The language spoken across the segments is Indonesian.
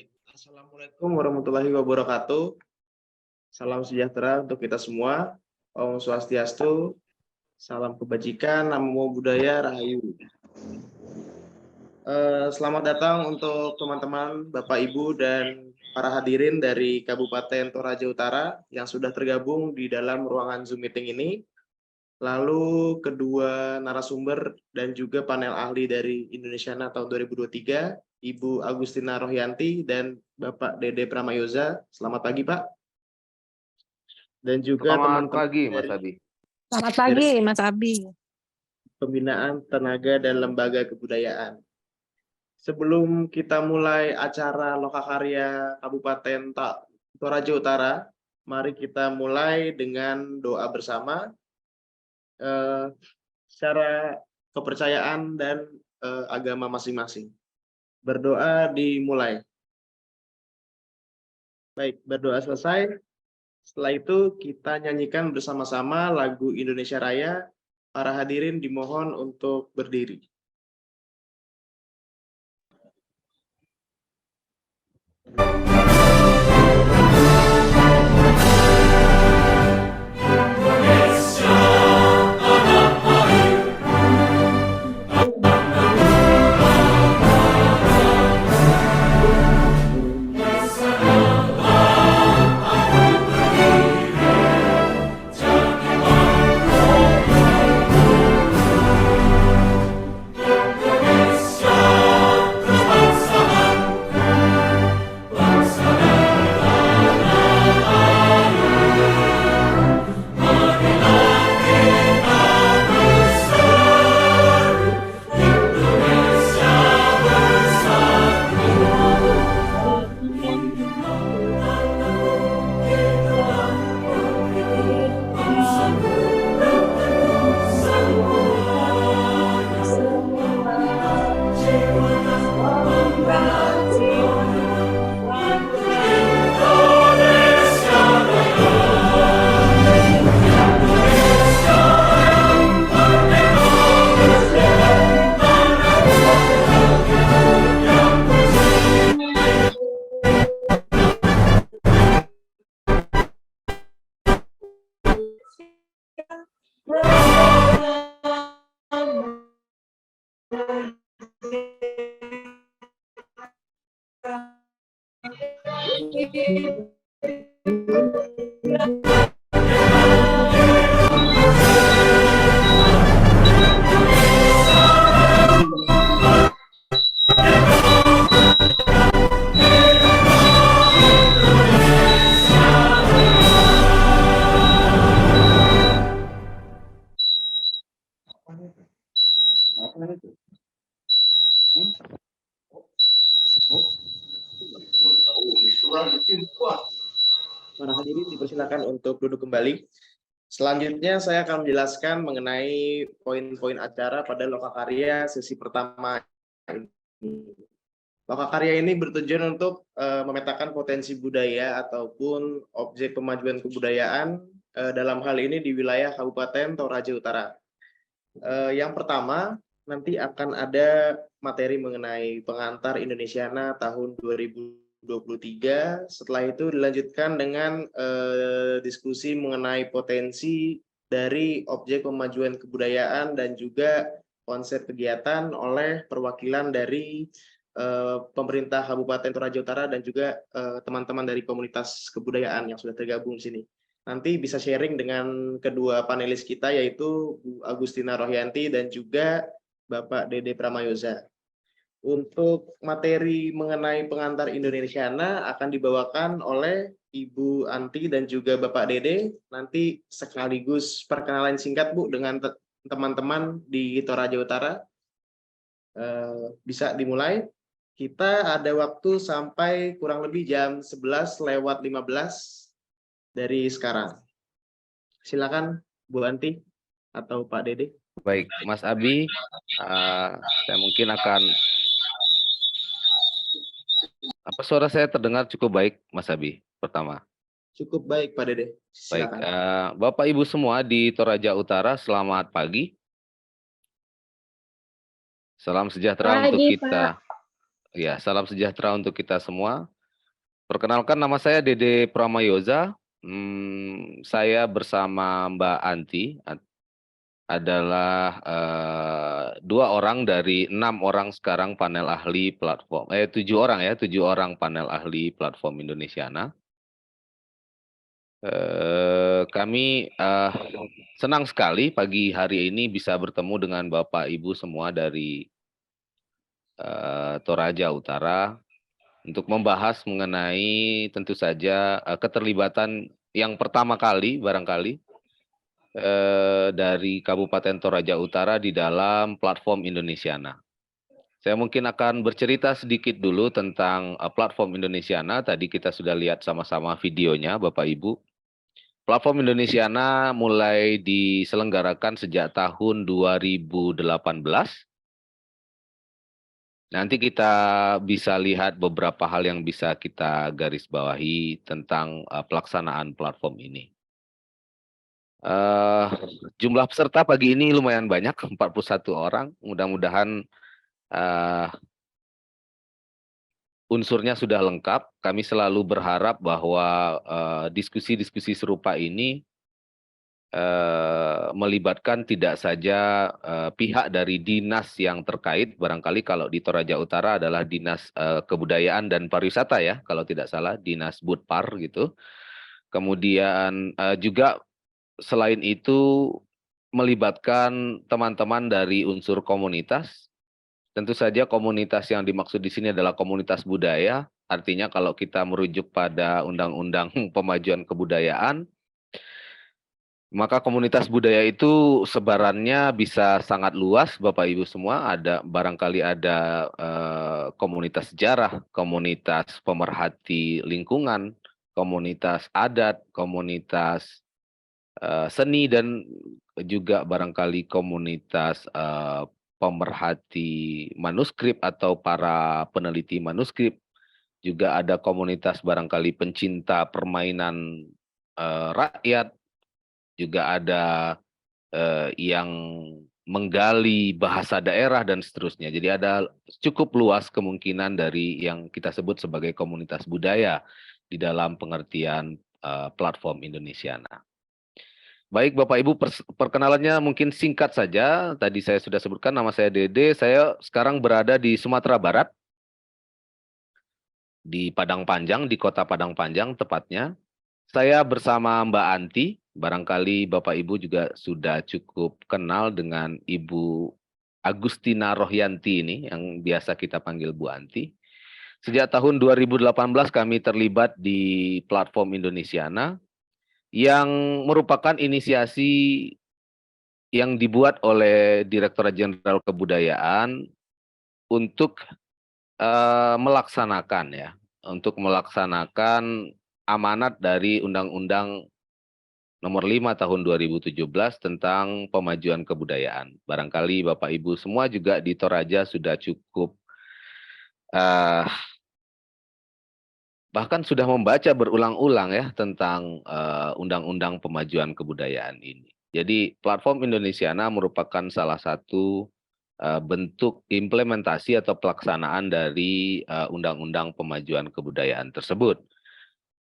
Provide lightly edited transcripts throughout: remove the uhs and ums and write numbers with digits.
Baik, Assalamualaikum warahmatullahi wabarakatuh. Salam sejahtera untuk kita semua. Om Swastiastu, salam kebajikan, namo buddhaya, rahayu. Selamat datang untuk teman-teman, Bapak Ibu dan para hadirin dari Kabupaten Toraja Utara yang sudah tergabung di dalam ruangan Zoom meeting ini. Lalu kedua narasumber dan juga panel ahli dari Indonesiana tahun 2023, Ibu Agustina Rohyanti dan Bapak Dede Pramayoza. Selamat pagi, Pak. Dan juga Selamat teman-teman pagi, Mas dari Abi. Selamat pagi, Mas Abi. Pembinaan Tenaga dan Lembaga Kebudayaan. Sebelum kita mulai acara Lokakarya Kabupaten Toraja Utara, mari kita mulai dengan doa bersama. Secara kepercayaan dan agama masing-masing. Berdoa dimulai. Baik, berdoa selesai. Setelah itu kita nyanyikan bersama-sama lagu Indonesia Raya. Para hadirin dimohon untuk berdiri. Para hadirin dipersilakan untuk duduk kembali. Selanjutnya saya akan menjelaskan mengenai poin-poin acara pada Lokakarya sesi pertama ini. Lokakarya ini bertujuan untuk memetakan potensi budaya ataupun objek pemajuan kebudayaan dalam hal ini di wilayah Kabupaten Toraja Utara. Yang pertama, nanti akan ada materi mengenai pengantar Indonesiana tahun 2023. Setelah itu dilanjutkan dengan diskusi mengenai potensi dari objek pemajuan kebudayaan dan juga konsep kegiatan oleh perwakilan dari pemerintah Kabupaten Toraja Utara dan juga teman-teman dari komunitas kebudayaan yang sudah tergabung di sini. Nanti bisa sharing dengan kedua panelis kita yaitu Bu Agustina Rohyanti dan juga Bapak Dede Pramayoza. Untuk materi mengenai pengantar Indonesiana akan dibawakan oleh Ibu Anti dan juga Bapak Dede. Nanti sekaligus perkenalan singkat Bu dengan teman-teman di Toraja Utara. Bisa dimulai. Kita ada waktu sampai kurang lebih jam 11:15 dari sekarang. Silakan Bu Anti atau Pak Dede. Baik, Mas Abi, saya mungkin akan suara saya terdengar cukup baik, Mas Abi, pertama. Cukup baik, Pak Dede. Baik, Silakan. Bapak Ibu semua di Toraja Utara, selamat pagi. Salam sejahtera untuk kita. Ya, salam sejahtera untuk kita semua. Perkenalkan, nama saya Dede Pramayoza. Saya bersama Mbak Anti adalah 2 orang dari 6 orang sekarang panel ahli platform. 7 orang ya, 7 orang panel ahli platform Indonesiana. Kami senang sekali pagi hari ini bisa bertemu dengan Bapak Ibu semua dari Toraja Utara untuk membahas mengenai tentu saja keterlibatan yang pertama kali barangkali dari Kabupaten Toraja Utara di dalam platform Indonesiana. Saya mungkin akan bercerita sedikit dulu tentang platform Indonesiana. Tadi kita sudah lihat sama-sama videonya Bapak Ibu. Platform Indonesiana mulai diselenggarakan sejak tahun 2018. Nanti kita bisa lihat beberapa hal yang bisa kita garis bawahi tentang pelaksanaan platform ini. Jumlah peserta pagi ini lumayan banyak, 41 orang. Mudah-mudahan unsurnya sudah lengkap. Kami selalu berharap bahwa diskusi-diskusi serupa ini melibatkan tidak saja pihak dari dinas yang terkait, barangkali kalau di Toraja Utara adalah Dinas Kebudayaan dan Pariwisata ya, kalau tidak salah, Dinas Budpar gitu. Kemudian juga selain itu melibatkan teman-teman dari unsur komunitas. Tentu saja komunitas yang dimaksud di sini adalah komunitas budaya, artinya kalau kita merujuk pada Undang-Undang Pemajuan Kebudayaan, maka komunitas budaya itu sebarannya bisa sangat luas, Bapak Ibu semua. Barangkali ada komunitas sejarah, komunitas pemerhati lingkungan, komunitas adat, komunitas seni, dan juga barangkali komunitas pemerhati manuskrip atau para peneliti manuskrip. Juga ada komunitas barangkali pencinta permainan rakyat. Juga ada yang menggali bahasa daerah dan seterusnya. Jadi ada cukup luas kemungkinan dari yang kita sebut sebagai komunitas budaya di dalam pengertian platform Indonesiana. Baik Bapak Ibu, perkenalannya mungkin singkat saja. Tadi saya sudah sebutkan nama saya Dede. Saya sekarang berada di Sumatera Barat, di Padang Panjang, di kota Padang Panjang tepatnya. Saya bersama Mbak Anti. Barangkali Bapak Ibu juga sudah cukup kenal dengan Ibu Agustina Rohyanti ini, yang biasa kita panggil Bu Anti. Sejak tahun 2018 kami terlibat di platform Indonesiana, yang merupakan inisiasi yang dibuat oleh Direktorat Jenderal Kebudayaan untuk melaksanakan amanat dari Undang-Undang Nomor 5 Tahun 2017 tentang pemajuan kebudayaan. Barangkali Bapak Ibu semua juga di Toraja sudah cukup bahkan sudah membaca berulang-ulang ya tentang Undang-Undang Pemajuan Kebudayaan ini. Jadi platform Indonesiana merupakan salah satu bentuk implementasi atau pelaksanaan dari Undang-Undang Pemajuan Kebudayaan tersebut.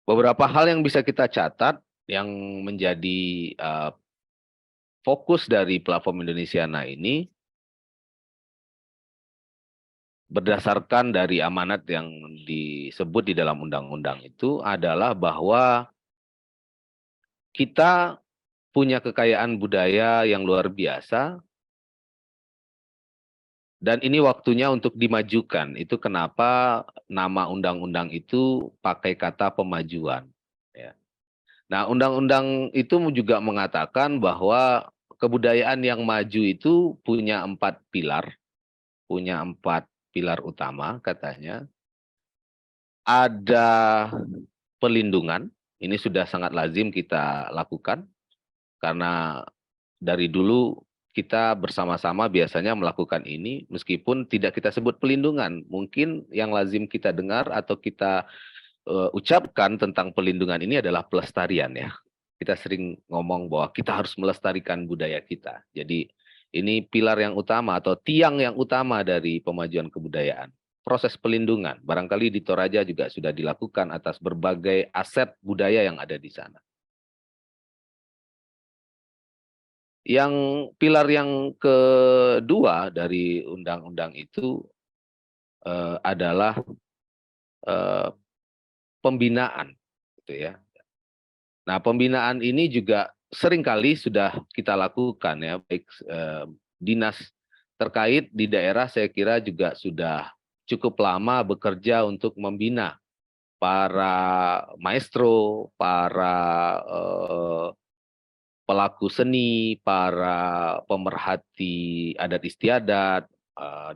Beberapa hal yang bisa kita catat yang menjadi fokus dari platform Indonesiana ini berdasarkan dari amanat yang disebut di dalam undang-undang itu adalah bahwa kita punya kekayaan budaya yang luar biasa dan ini waktunya untuk dimajukan. Itu kenapa nama undang-undang itu pakai kata pemajuan. Ya. Nah, undang-undang itu juga mengatakan bahwa kebudayaan yang maju itu punya 4 pilar, punya 4 pilar utama katanya. Ada pelindungan, ini sudah sangat lazim kita lakukan, karena dari dulu kita bersama-sama biasanya melakukan ini, meskipun tidak kita sebut pelindungan. Mungkin yang lazim kita dengar atau kita ucapkan tentang pelindungan ini adalah pelestarian ya. Kita sering ngomong bahwa kita harus melestarikan budaya kita. Jadi ini pilar yang utama atau tiang yang utama dari pemajuan kebudayaan. proses pelindungan. Barangkali di Toraja juga sudah dilakukan atas berbagai aset budaya yang ada di sana. Yang pilar yang kedua dari undang-undang itu adalah pembinaan, gitu ya. Nah, pembinaan ini juga seringkali sudah kita lakukan ya, baik dinas terkait di daerah saya kira juga sudah cukup lama bekerja untuk membina para maestro, para pelaku seni, para pemerhati adat istiadat,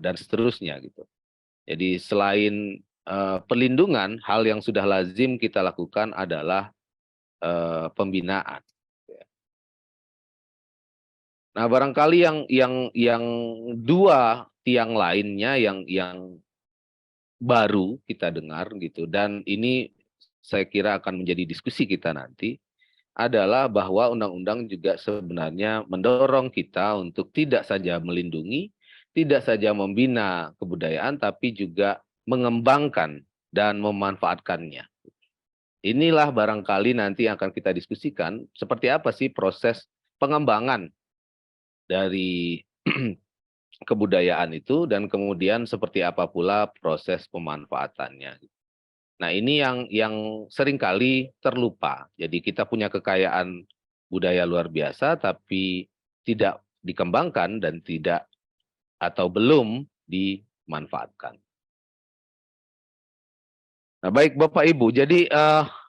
dan seterusnya gitu. Jadi selain perlindungan, hal yang sudah lazim kita lakukan adalah pembinaan. Nah, barangkali yang dua tiang lainnya yang baru kita dengar gitu, dan ini saya kira akan menjadi diskusi kita nanti, adalah bahwa undang-undang juga sebenarnya mendorong kita untuk tidak saja melindungi, tidak saja membina kebudayaan, tapi juga mengembangkan dan memanfaatkannya. Inilah barangkali nanti akan kita diskusikan, seperti apa sih proses pengembangan dari kebudayaan itu, dan kemudian seperti apa pula proses pemanfaatannya. Nah, ini yang seringkali terlupa. Jadi kita punya kekayaan budaya luar biasa, tapi tidak dikembangkan dan tidak atau belum dimanfaatkan. Nah, baik Bapak Ibu, jadi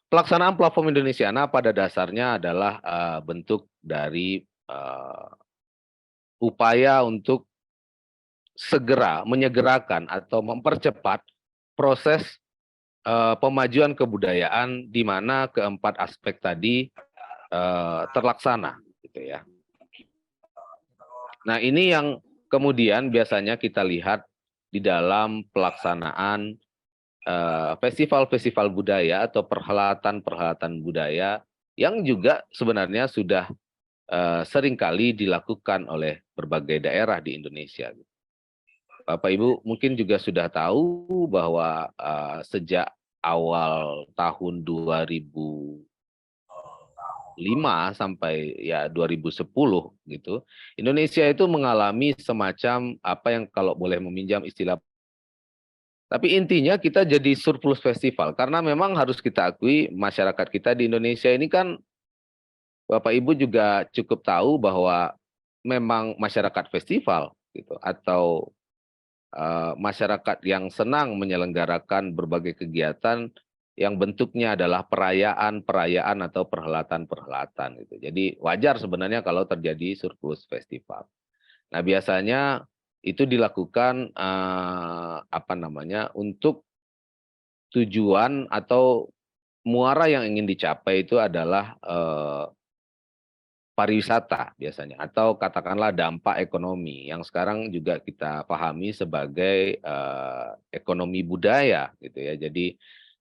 pelaksanaan platform Indonesiana pada dasarnya adalah bentuk dari upaya untuk segera menyegerakan atau mempercepat proses pemajuan kebudayaan di mana keempat aspek tadi terlaksana, gitu ya. Nah, ini yang kemudian biasanya kita lihat di dalam pelaksanaan festival-festival budaya atau perhelatan-perhelatan budaya yang juga sebenarnya sudah seringkali dilakukan oleh berbagai daerah di Indonesia. Bapak Ibu mungkin juga sudah tahu bahwa sejak awal tahun 2005 sampai ya 2010 gitu, Indonesia itu mengalami semacam apa yang kalau boleh meminjam istilah, tapi intinya kita jadi surplus festival karena memang harus kita akui masyarakat kita di Indonesia ini kan, Bapak Ibu juga cukup tahu bahwa memang masyarakat festival gitu, atau masyarakat yang senang menyelenggarakan berbagai kegiatan yang bentuknya adalah perayaan-perayaan atau perhelatan-perhelatan gitu. Jadi wajar sebenarnya kalau terjadi surplus festival. Nah, biasanya itu dilakukan untuk tujuan atau muara yang ingin dicapai itu adalah pariwisata biasanya, atau katakanlah dampak ekonomi yang sekarang juga kita pahami sebagai ekonomi budaya gitu ya. Jadi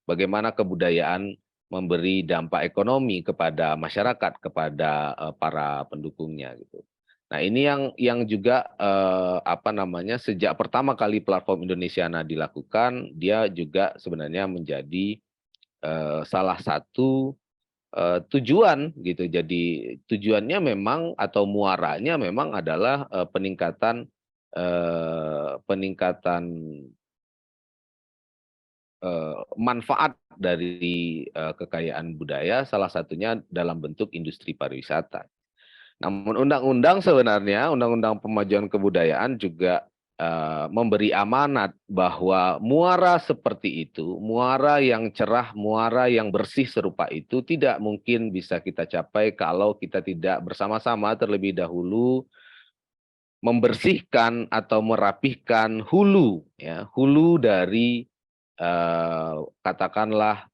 bagaimana kebudayaan memberi dampak ekonomi kepada masyarakat, kepada para pendukungnya gitu. Nah, ini yang juga sejak pertama kali platform Indonesiana dilakukan, dia juga sebenarnya menjadi salah satu tujuan gitu. Jadi tujuannya memang atau muaranya memang adalah peningkatan manfaat dari kekayaan budaya, salah satunya dalam bentuk industri pariwisata. Namun undang-undang sebenarnya, undang-undang pemajuan kebudayaan juga memberi amanat bahwa muara seperti itu, muara yang cerah, muara yang bersih serupa itu tidak mungkin bisa kita capai kalau kita tidak bersama-sama terlebih dahulu membersihkan atau merapihkan hulu, ya, hulu dari katakanlah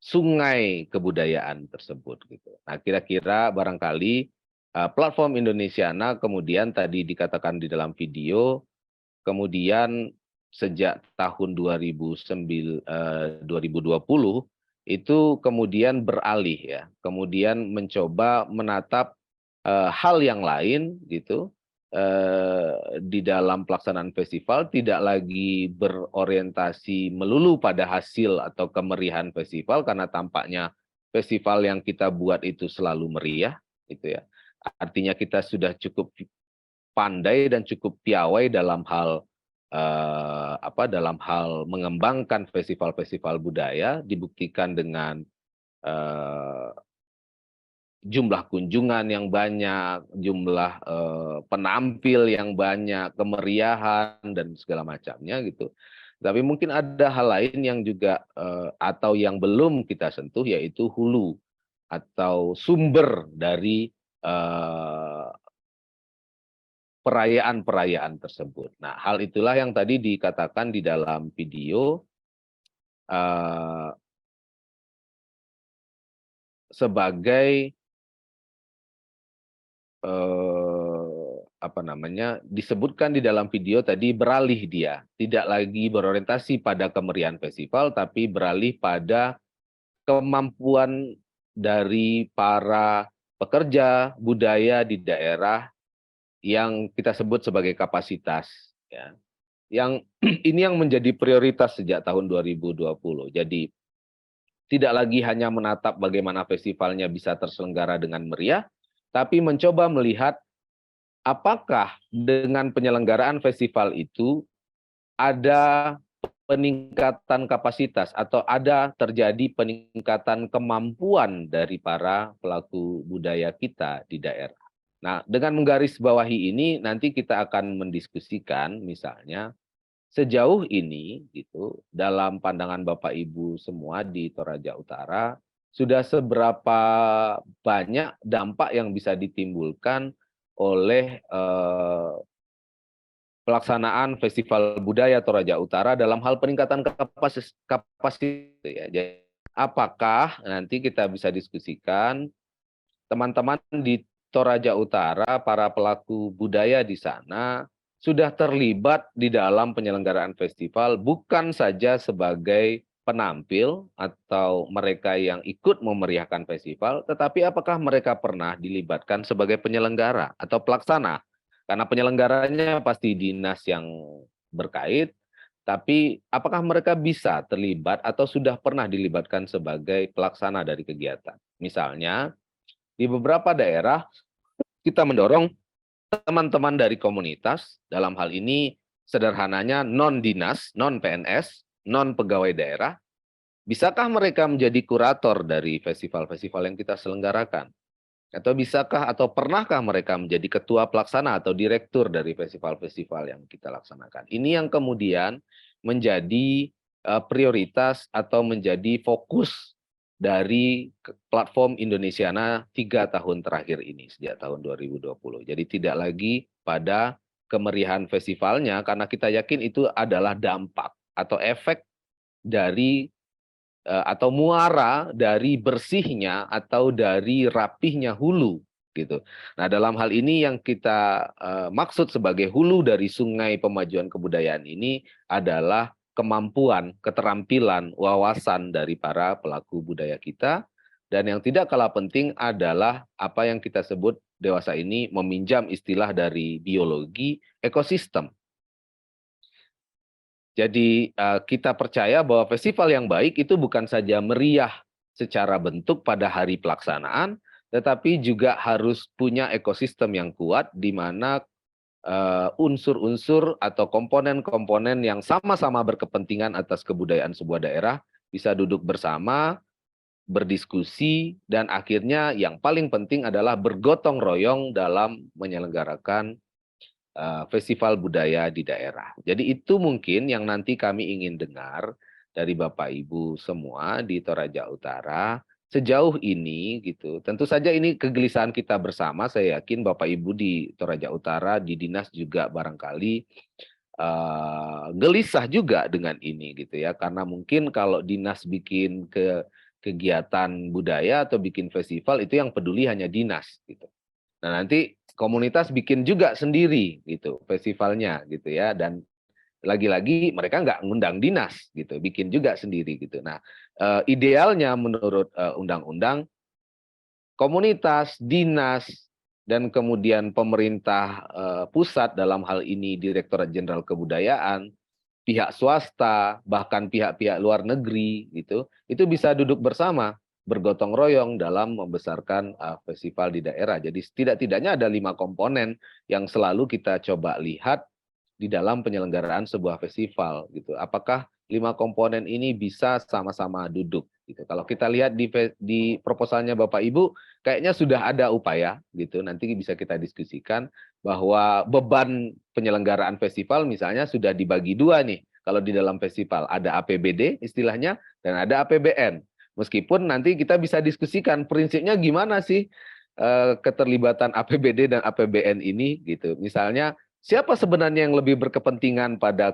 sungai kebudayaan tersebut gitu. Nah, kira-kira barangkali platform Indonesiana kemudian tadi dikatakan di dalam video, kemudian sejak tahun 2020 itu kemudian beralih ya, kemudian mencoba menatap hal yang lain gitu, di dalam pelaksanaan festival tidak lagi berorientasi melulu pada hasil atau kemeriahan festival, karena tampaknya festival yang kita buat itu selalu meriah, gitu ya. Artinya kita sudah cukup pandai dan cukup piawai dalam hal dalam hal mengembangkan festival-festival budaya, dibuktikan dengan jumlah kunjungan yang banyak, jumlah penampil yang banyak, kemeriahan dan segala macamnya gitu. Tapi mungkin ada hal lain yang juga atau yang belum kita sentuh, yaitu hulu atau sumber dari perayaan-perayaan tersebut. Nah, hal itulah yang tadi dikatakan di dalam video sebagai disebutkan di dalam video tadi, beralih dia tidak lagi berorientasi pada kemeriahan festival, tapi beralih pada kemampuan dari para pekerja budaya di daerah yang kita sebut sebagai kapasitas, ya. Yang ini yang menjadi prioritas sejak tahun 2020. Jadi tidak lagi hanya menatap bagaimana festivalnya bisa terselenggara dengan meriah, tapi mencoba melihat apakah dengan penyelenggaraan festival itu ada peningkatan kapasitas atau ada terjadi peningkatan kemampuan dari para pelaku budaya kita di daerah. Nah, dengan menggarisbawahi ini nanti kita akan mendiskusikan misalnya sejauh ini gitu dalam pandangan Bapak Ibu semua di Toraja Utara sudah seberapa banyak dampak yang bisa ditimbulkan oleh pelaksanaan Festival Budaya Toraja Utara dalam hal peningkatan kapasitas ya. Jadi, apakah nanti kita bisa diskusikan teman-teman di Toraja Utara, para pelaku budaya di sana sudah terlibat di dalam penyelenggaraan festival bukan saja sebagai penampil atau mereka yang ikut memeriahkan festival, tetapi apakah mereka pernah dilibatkan sebagai penyelenggara atau pelaksana? Karena penyelenggaranya pasti dinas yang berkait, tapi apakah mereka bisa terlibat atau sudah pernah dilibatkan sebagai pelaksana dari kegiatan? Misalnya, di beberapa daerah kita mendorong teman-teman dari komunitas, dalam hal ini sederhananya non-dinas, non-PNS, non-pegawai daerah, bisakah mereka menjadi kurator dari festival-festival yang kita selenggarakan? Atau bisakah atau pernahkah mereka menjadi ketua pelaksana atau direktur dari festival-festival yang kita laksanakan? Ini yang kemudian menjadi prioritas atau menjadi fokus dari platform Indonesiana 3 tahun terakhir ini, sejak tahun 2020. Jadi tidak lagi pada kemeriahan festivalnya, karena kita yakin itu adalah dampak atau efek dari atau muara dari bersihnya atau dari rapihnya hulu gitu. Nah, dalam hal ini yang kita maksud sebagai hulu dari Sungai Pemajuan Kebudayaan ini adalah kemampuan, keterampilan, wawasan dari para pelaku budaya kita, dan yang tidak kalah penting adalah apa yang kita sebut dewasa ini meminjam istilah dari biologi ekosistem. Jadi kita percaya bahwa festival yang baik itu bukan saja meriah secara bentuk pada hari pelaksanaan, tetapi juga harus punya ekosistem yang kuat di mana unsur-unsur atau komponen-komponen yang sama-sama berkepentingan atas kebudayaan sebuah daerah bisa duduk bersama, berdiskusi, dan akhirnya yang paling penting adalah bergotong royong dalam menyelenggarakan festival budaya di daerah. Jadi itu mungkin yang nanti kami ingin dengar dari Bapak Ibu semua di Toraja Utara sejauh ini gitu. Tentu saja ini kegelisahan kita bersama. Saya yakin Bapak Ibu di Toraja Utara di dinas juga barangkali gelisah juga dengan ini gitu ya. Karena mungkin kalau dinas bikin kegiatan budaya atau bikin festival itu yang peduli hanya dinas gitu. Nah, nanti komunitas bikin juga sendiri gitu festivalnya gitu ya, dan lagi-lagi mereka nggak ngundang dinas gitu, bikin juga sendiri gitu. Nah, idealnya menurut undang-undang komunitas, dinas, dan kemudian pemerintah pusat dalam hal ini Direktorat Jenderal Kebudayaan, pihak swasta, bahkan pihak-pihak luar negeri gitu, itu bisa duduk bersama, bergotong royong dalam membesarkan festival di daerah. Jadi setidak-tidaknya ada 5 komponen yang selalu kita coba lihat di dalam penyelenggaraan sebuah festival gitu. Apakah 5 komponen ini bisa sama-sama duduk gitu. Kalau kita lihat di proposalnya Bapak Ibu, kayaknya sudah ada upaya gitu. Nanti bisa kita diskusikan bahwa beban penyelenggaraan festival misalnya sudah dibagi 2 nih. Kalau di dalam festival ada APBD istilahnya dan ada APBN. Meskipun nanti kita bisa diskusikan prinsipnya gimana sih keterlibatan APBD dan APBN ini gitu. Misalnya siapa sebenarnya yang lebih berkepentingan pada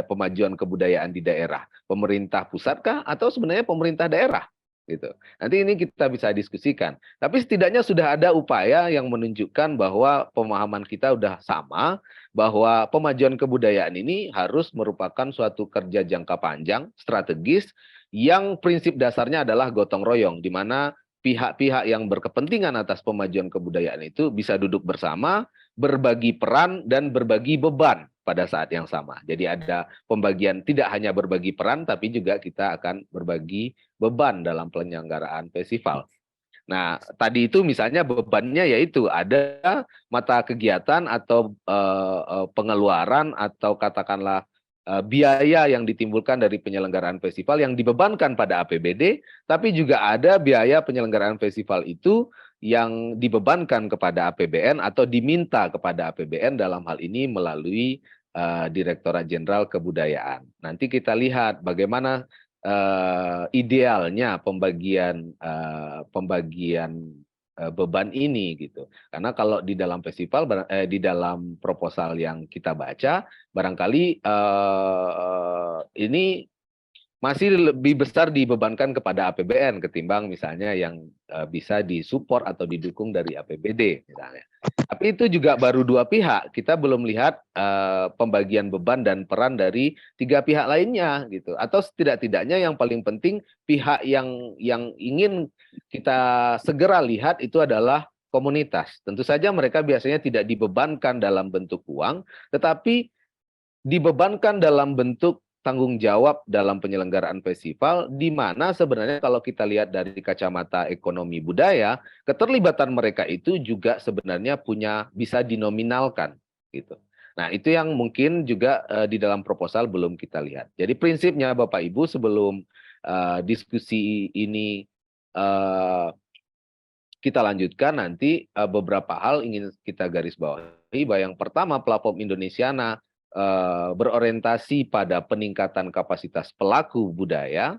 pemajuan kebudayaan di daerah? Pemerintah pusat kah atau sebenarnya pemerintah daerah? Gitu. Nanti ini kita bisa diskusikan. Tapi setidaknya sudah ada upaya yang menunjukkan bahwa pemahaman kita sudah sama, bahwa pemajuan kebudayaan ini harus merupakan suatu kerja jangka panjang, strategis, yang prinsip dasarnya adalah gotong royong, di mana pihak-pihak yang berkepentingan atas pemajuan kebudayaan itu bisa duduk bersama, berbagi peran dan berbagi beban pada saat yang sama. Jadi ada pembagian, tidak hanya berbagi peran, tapi juga kita akan berbagi beban dalam penyelenggaraan festival. Nah, tadi itu misalnya bebannya yaitu ada mata kegiatan atau pengeluaran atau katakanlah biaya yang ditimbulkan dari penyelenggaraan festival yang dibebankan pada APBD, tapi juga ada biaya penyelenggaraan festival itu yang dibebankan kepada APBN atau diminta kepada APBN dalam hal ini melalui Direktorat Jenderal Kebudayaan. Nanti kita lihat bagaimana idealnya pembagian beban ini gitu. Karena kalau di dalam festival, di dalam proposal yang kita baca, barangkali ini masih lebih besar dibebankan kepada APBN ketimbang misalnya yang bisa disupport atau didukung dari APBD misalnya. Tapi itu juga baru 2 pihak. Kita belum lihat pembagian beban dan peran dari 3 pihak lainnya gitu. Atau setidak-tidaknya yang paling penting pihak yang ingin kita segera lihat itu adalah komunitas. Tentu saja mereka biasanya tidak dibebankan dalam bentuk uang, tetapi dibebankan dalam bentuk tanggung jawab dalam penyelenggaraan festival, di mana sebenarnya kalau kita lihat dari kacamata ekonomi budaya, keterlibatan mereka itu juga sebenarnya bisa dinominalkan gitu. Nah, itu yang mungkin juga di dalam proposal belum kita lihat. Jadi prinsipnya Bapak Ibu sebelum diskusi ini kita lanjutkan nanti beberapa hal ingin kita garis bawahi, bahwa yang pertama platform Indonesiana berorientasi pada peningkatan kapasitas pelaku budaya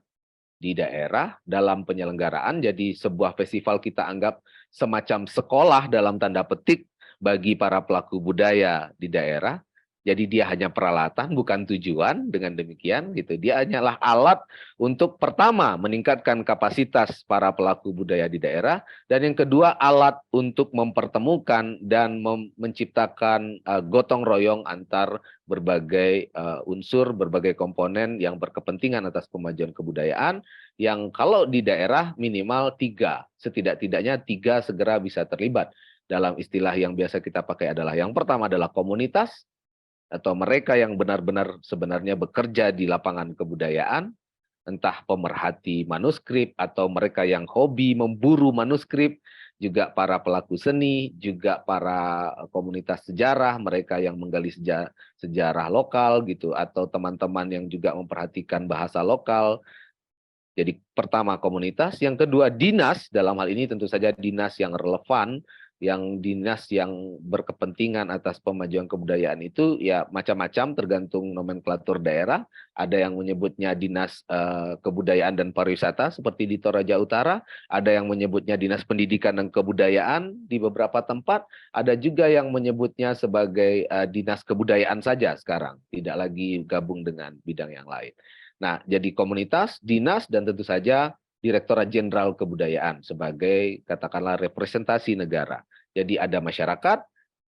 di daerah dalam penyelenggaraan. Jadi sebuah festival kita anggap semacam sekolah dalam tanda petik bagi para pelaku budaya di daerah. Jadi dia hanya peralatan, bukan tujuan. Dengan demikian, gitu, dia hanyalah alat untuk pertama meningkatkan kapasitas para pelaku budaya di daerah, dan yang kedua alat untuk mempertemukan dan menciptakan gotong royong antar berbagai unsur, berbagai komponen yang berkepentingan atas pemajuan kebudayaan. Yang kalau di daerah minimal 3, setidak-tidaknya 3 segera bisa terlibat. Dalam istilah yang biasa kita pakai adalah yang pertama adalah komunitas, atau mereka yang benar-benar sebenarnya bekerja di lapangan kebudayaan, entah pemerhati manuskrip atau mereka yang hobi memburu manuskrip, juga para pelaku seni, juga para komunitas sejarah, mereka yang menggali sejarah lokal gitu, atau teman-teman yang juga memperhatikan bahasa lokal. Jadi pertama komunitas, yang kedua dinas, dalam hal ini tentu saja dinas yang relevan, yang dinas yang berkepentingan atas pemajuan kebudayaan itu ya macam-macam tergantung nomenklatur daerah. Ada yang menyebutnya dinas kebudayaan dan pariwisata seperti di Toraja Utara, ada yang menyebutnya dinas pendidikan dan kebudayaan di beberapa tempat, ada juga yang menyebutnya sebagai dinas kebudayaan saja sekarang, tidak lagi gabung dengan bidang yang lain. Nah, jadi komunitas, dinas, dan tentu saja Direktorat Jenderal Kebudayaan sebagai katakanlah representasi negara. Jadi ada masyarakat,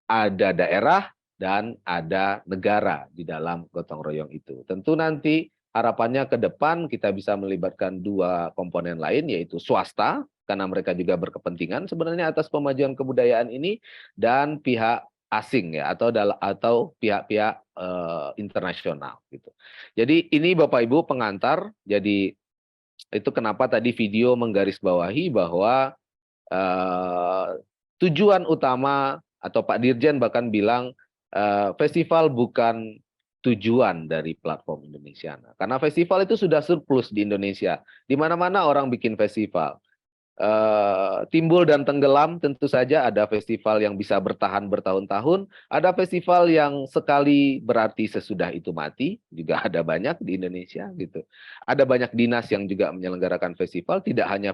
ada daerah, dan ada negara di dalam gotong royong itu. Tentu nanti harapannya ke depan kita bisa melibatkan 2 komponen lain, yaitu swasta karena mereka juga berkepentingan sebenarnya atas pemajuan kebudayaan ini, dan pihak asing ya, atau pihak-pihak internasional gitu. Jadi ini Bapak Ibu pengantar. Jadi itu kenapa tadi video menggarisbawahi bahwa tujuan utama, atau Pak Dirjen bahkan bilang festival bukan tujuan dari platform Indonesiana. Karena festival itu sudah surplus di Indonesia. Di mana-mana orang bikin festival. Timbul dan tenggelam, tentu saja ada festival yang bisa bertahan bertahun-tahun, ada festival yang sekali berarti sesudah itu mati, juga ada banyak di Indonesia gitu. Ada banyak dinas yang juga menyelenggarakan festival, tidak hanya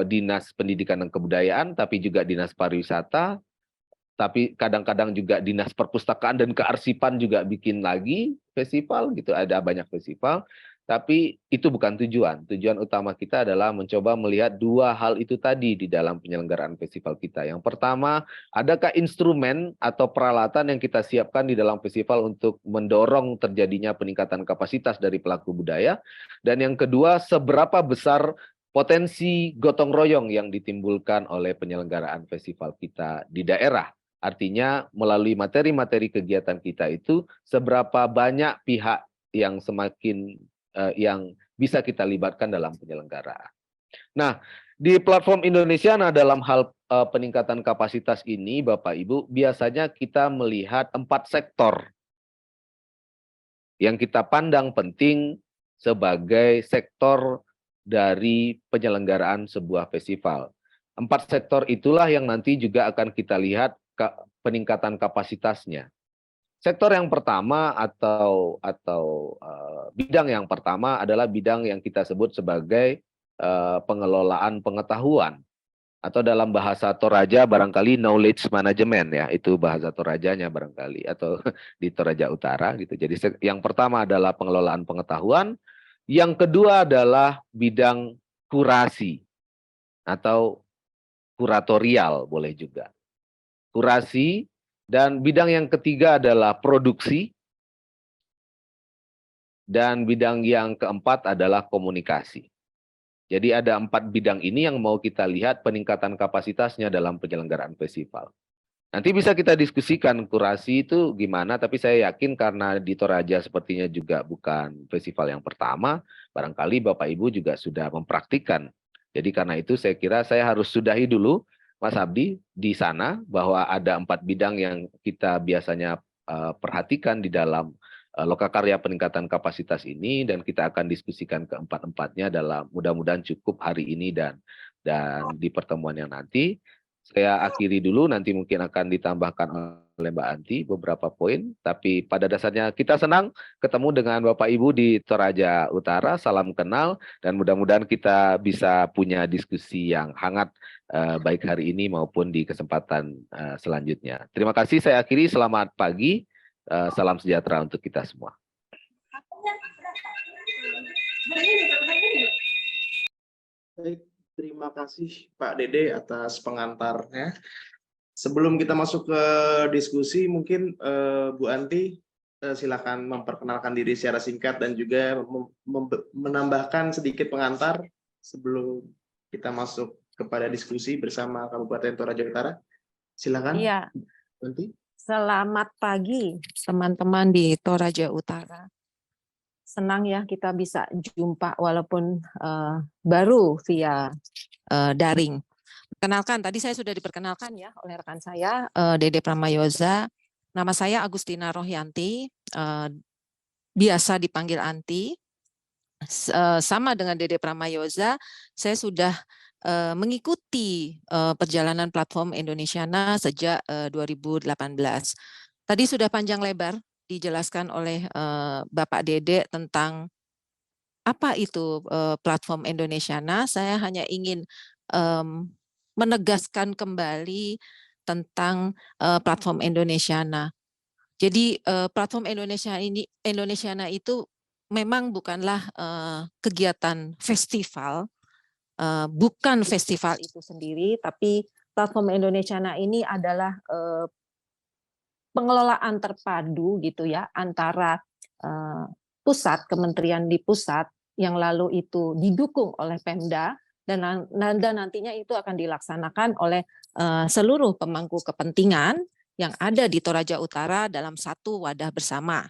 dinas pendidikan dan kebudayaan, tapi juga dinas pariwisata, tapi kadang-kadang juga dinas perpustakaan dan kearsipan juga bikin lagi festival gitu, ada banyak festival. Tapi itu bukan tujuan. Tujuan utama kita adalah mencoba melihat dua hal itu tadi di dalam penyelenggaraan festival kita. Yang pertama, adakah instrumen atau peralatan yang kita siapkan di dalam festival untuk mendorong terjadinya peningkatan kapasitas dari pelaku budaya? Dan yang kedua, seberapa besar potensi gotong royong yang ditimbulkan oleh penyelenggaraan festival kita di daerah? Artinya melalui materi-materi kegiatan kita itu, seberapa banyak pihak yang yang bisa kita libatkan dalam penyelenggaraan. Nah, di platform Indonesia, dalam hal peningkatan kapasitas ini, Bapak Ibu, biasanya kita melihat 4 sektor yang kita pandang penting sebagai sektor dari penyelenggaraan sebuah festival. 4 sektor itulah yang nanti juga akan kita lihat peningkatan kapasitasnya. Sektor yang pertama atau bidang yang pertama adalah bidang yang kita sebut sebagai pengelolaan pengetahuan, atau dalam bahasa Toraja barangkali knowledge management ya, itu bahasa Torajanya barangkali, atau di Toraja Utara gitu. Jadi yang pertama adalah pengelolaan pengetahuan, yang kedua adalah bidang kurasi atau kuratorial boleh juga. Kurasi. Dan bidang yang ketiga adalah produksi. Dan bidang yang keempat adalah komunikasi. Jadi ada 4 bidang ini yang mau kita lihat peningkatan kapasitasnya dalam penyelenggaraan festival. Nanti bisa kita diskusikan kurasi itu gimana, tapi saya yakin karena di Toraja sepertinya juga bukan festival yang pertama, barangkali Bapak Ibu juga sudah mempraktikkan. Jadi karena itu saya kira saya harus sudahi dulu Mas Abdi di sana, bahwa ada 4 bidang yang kita biasanya perhatikan di dalam lokakarya peningkatan kapasitas ini, dan kita akan diskusikan keempat-empatnya dalam mudah-mudahan cukup hari ini dan di pertemuan yang nanti. Saya akhiri dulu, nanti mungkin akan ditambahkan oleh Mbak Anti beberapa poin, tapi pada dasarnya kita senang ketemu dengan Bapak Ibu di Toraja Utara, salam kenal, dan mudah-mudahan kita bisa punya diskusi yang hangat baik hari ini maupun di kesempatan selanjutnya. Terima kasih, saya akhiri, selamat pagi, salam sejahtera untuk kita semua. Baik, terima kasih Pak Dede atas pengantarnya. Sebelum kita masuk ke diskusi, mungkin Bu Anti silakan memperkenalkan diri secara singkat dan juga menambahkan sedikit pengantar sebelum kita masuk kepada diskusi bersama Kabupaten Toraja Utara. Silakan. Iya. Nanti. Selamat pagi teman-teman di Toraja Utara. Senang ya kita bisa jumpa walaupun baru via daring. Perkenalkan, tadi saya sudah diperkenalkan ya oleh rekan saya, Dede Pramayoza. Nama saya Agustina Rohyanti, biasa dipanggil Anti. Sama dengan Dede Pramayoza, saya sudah mengikuti perjalanan platform Indonesiana sejak 2018. Tadi sudah panjang lebar dijelaskan oleh Bapak Dede tentang apa itu platform Indonesiana. Saya hanya ingin menegaskan kembali tentang platform Indonesiana. Jadi platform Indonesiana itu memang bukanlah kegiatan festival, bukan festival itu sendiri, tapi platform Indonesiana ini adalah pengelolaan terpadu gitu ya antara pusat, kementerian di pusat yang lalu itu didukung oleh Pemda, dan nantinya itu akan dilaksanakan oleh seluruh pemangku kepentingan yang ada di Toraja Utara dalam satu wadah bersama.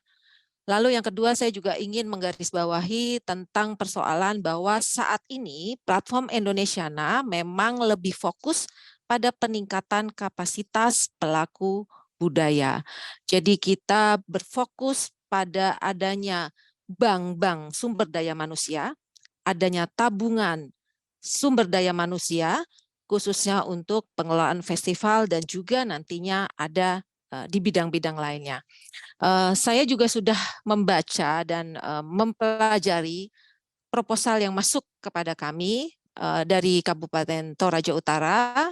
Lalu yang kedua, saya juga ingin menggarisbawahi tentang persoalan bahwa saat ini platform Indonesiana memang lebih fokus pada peningkatan kapasitas pelaku budaya. Jadi kita berfokus pada adanya bank-bank sumber daya manusia, adanya tabungan sumber daya manusia, khususnya untuk pengelolaan festival dan juga nantinya ada di bidang-bidang lainnya. Saya juga sudah membaca dan mempelajari proposal yang masuk kepada kami dari Kabupaten Toraja Utara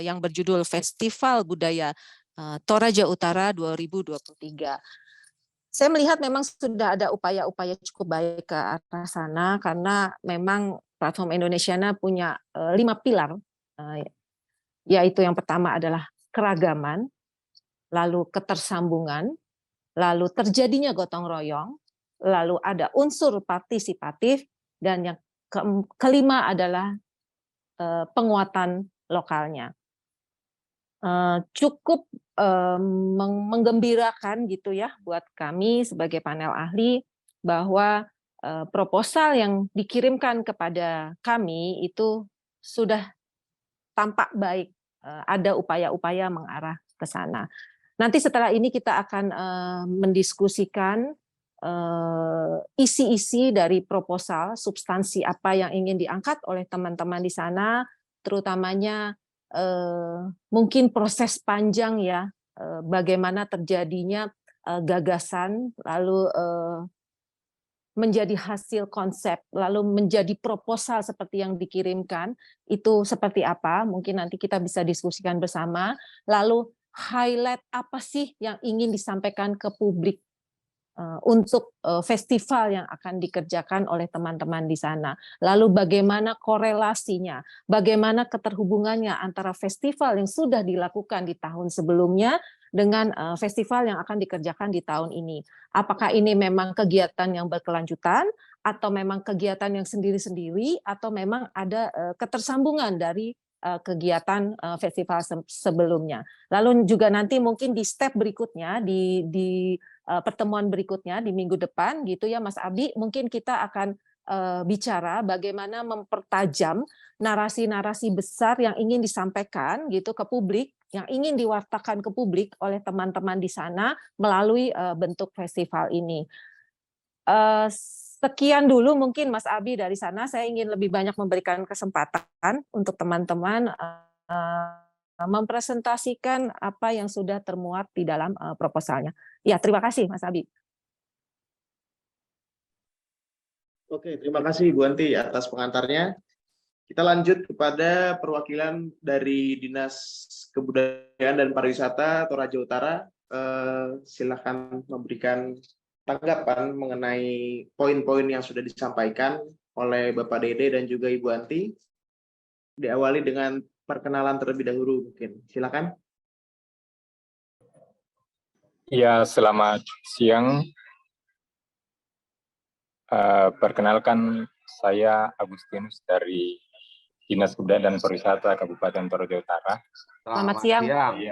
yang berjudul Festival Budaya Toraja Utara 2023. Saya melihat memang sudah ada upaya-upaya cukup baik ke arah sana karena memang platform Indonesiana punya 5 pilar, yaitu yang pertama adalah keragaman, lalu ketersambungan, lalu terjadinya gotong royong, lalu ada unsur partisipatif, dan yang kelima adalah penguatan lokalnya. Cukup menggembirakan gitu ya buat kami sebagai panel ahli bahwa proposal yang dikirimkan kepada kami itu sudah tampak baik, ada upaya-upaya mengarah ke sana. Nanti setelah ini kita akan mendiskusikan isi-isi dari proposal, substansi apa yang ingin diangkat oleh teman-teman di sana, terutamanya mungkin proses panjang ya, bagaimana terjadinya gagasan, lalu menjadi hasil konsep, lalu menjadi proposal seperti yang dikirimkan, itu seperti apa, mungkin nanti kita bisa diskusikan bersama, lalu highlight apa sih yang ingin disampaikan ke publik untuk festival yang akan dikerjakan oleh teman-teman di sana. Lalu bagaimana korelasinya, bagaimana keterhubungannya antara festival yang sudah dilakukan di tahun sebelumnya dengan festival yang akan dikerjakan di tahun ini. Apakah ini memang kegiatan yang berkelanjutan, atau memang kegiatan yang sendiri-sendiri, atau memang ada ketersambungan dari kegiatan festival sebelumnya. Lalu juga nanti mungkin di step berikutnya, di pertemuan berikutnya di minggu depan gitu ya Mas Abi, mungkin kita akan bicara bagaimana mempertajam narasi-narasi besar yang ingin disampaikan gitu ke publik, yang ingin diwartakan ke publik oleh teman-teman di sana melalui bentuk festival ini. Sekian dulu mungkin Mas Abi dari sana. Saya ingin lebih banyak memberikan kesempatan untuk teman-teman mempresentasikan apa yang sudah termuat di dalam proposalnya. Ya, terima kasih Mas Abi. Oke, terima kasih Bu Anti atas pengantarnya. Kita lanjut kepada perwakilan dari Dinas Kebudayaan dan Pariwisata Toraja Utara. Silakan memberikan tanggapan mengenai poin-poin yang sudah disampaikan oleh Bapak Dede dan juga Ibu Anti. Diawali dengan perkenalan terlebih dahulu mungkin. Silakan. Ya, selamat siang. Perkenalkan, saya Agustinus dari Dinas Kebudayaan dan Pariwisata Kabupaten Toraja Utara. Selamat siang,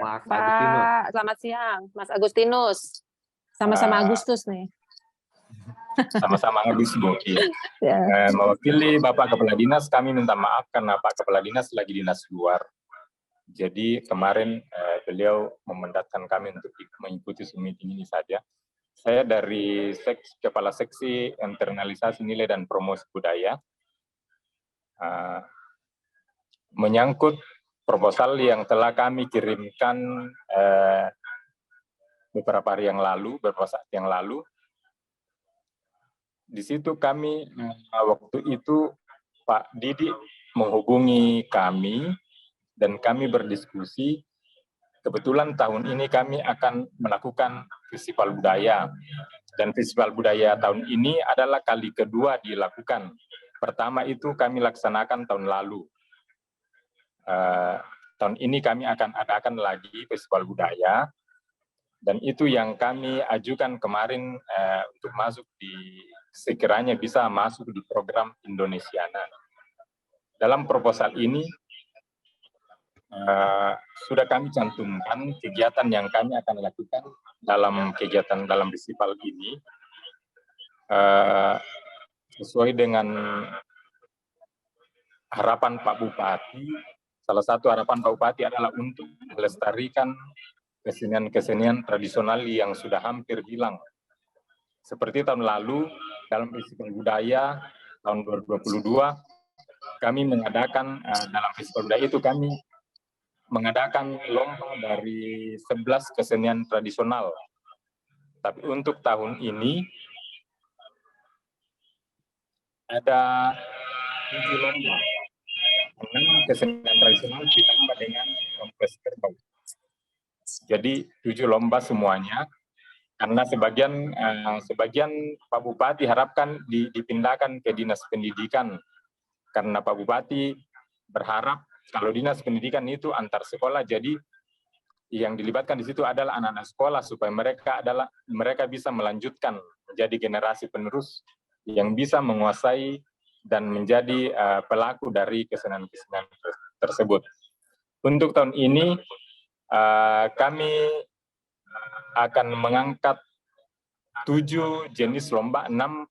Mas Pak. Agustinus. Selamat siang, Mas Agustinus. Sama-sama Agustus nih. Sama-sama Agus, Bu. Ya. Mewakili Bapak Kepala Dinas, kami minta maaf karena Pak Kepala Dinas lagi dinas luar. Jadi kemarin beliau memandatkan kami untuk mengikuti meeting ini saja. Saya dari Kepala Seksi Internalisasi Nilai dan Promosi Budaya, menyangkut proposal yang telah kami kirimkan beberapa saat yang lalu. Di situ kami, waktu itu Pak Didi menghubungi kami, dan kami berdiskusi. Kebetulan tahun ini kami akan melakukan festival budaya, dan festival budaya tahun ini adalah kali kedua dilakukan. Pertama itu kami laksanakan tahun lalu. Tahun ini kami akan adakan lagi festival budaya, dan itu yang kami ajukan kemarin untuk masuk sekiranya bisa masuk di program Indonesiana. dalam proposal ini sudah kami cantumkan kegiatan yang kami akan lakukan dalam kegiatan dalam festival ini sesuai dengan harapan Pak Bupati. Salah satu harapan Pak Bupati adalah untuk melestarikan kesenian-kesenian tradisional yang sudah hampir hilang. Seperti tahun lalu dalam festival budaya tahun 2022 kami mengadakan dalam festival budaya itu kami mengadakan lomba dari 11 kesenian tradisional. Tapi untuk tahun ini ada 7 lomba. 6 kesenian tradisional ditambah dengan kontes kerbau. Jadi 7 lomba semuanya. Karena sebagian Pak Bupati harapkan dipindahkan ke Dinas Pendidikan. Karena Pak Bupati berharap kalau Dinas Pendidikan itu antar sekolah, jadi yang dilibatkan di situ adalah anak-anak sekolah supaya mereka bisa melanjutkan menjadi generasi penerus yang bisa menguasai dan menjadi pelaku dari kesenian-kesenian tersebut. Untuk tahun ini kami akan mengangkat 7 jenis lomba, 6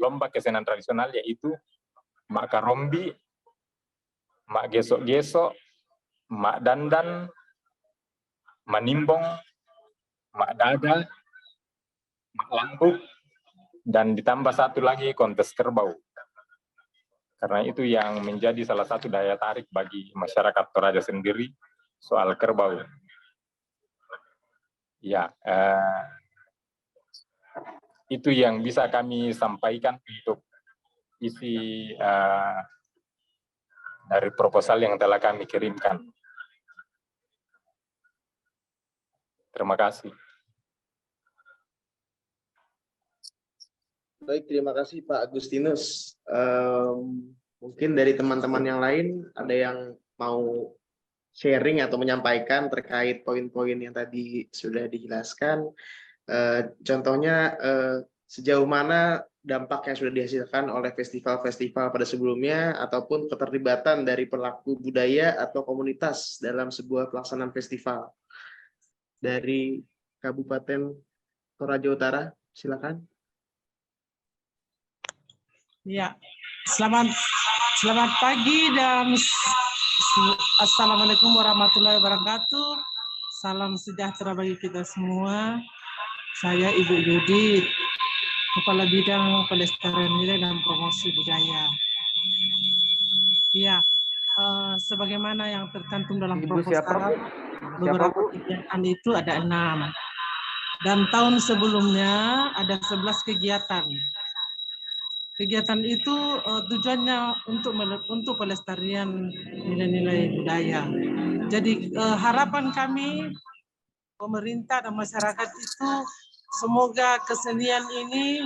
lomba kesenian tradisional, yaitu Mak Karombi, Mak Gesok-Gesok, Mak Dandan, Manimbong, Mak Dada, Mak Lambuk, dan ditambah satu lagi kontes kerbau. Karena itu yang menjadi salah satu daya tarik bagi masyarakat Toraja sendiri soal kerbau. Ya, itu yang bisa kami sampaikan untuk isi dari proposal yang telah kami kirimkan. Terima kasih. Baik, terima kasih Pak Agustinus. Mungkin dari teman-teman yang lain ada yang mau sharing atau menyampaikan terkait poin-poin yang tadi sudah dijelaskan. Contohnya sejauh mana dampak yang sudah dihasilkan oleh festival-festival pada sebelumnya ataupun keterlibatan dari pelaku budaya atau komunitas dalam sebuah pelaksanaan festival. Dari Kabupaten Toraja Utara, silakan. Ya, selamat pagi dan assalamualaikum warahmatullahi wabarakatuh. Salam sejahtera bagi kita semua. Saya Ibu Yudit, Kepala Bidang Pelestarian Nilai dan Promosi Budaya. Ya, sebagaimana yang tercantum dalam proposal, beberapa kegiatan itu ada 6. Dan tahun sebelumnya ada 11 kegiatan. Kegiatan itu tujuannya untuk pelestarian nilai-nilai budaya. Jadi harapan kami pemerintah dan masyarakat itu semoga kesenian ini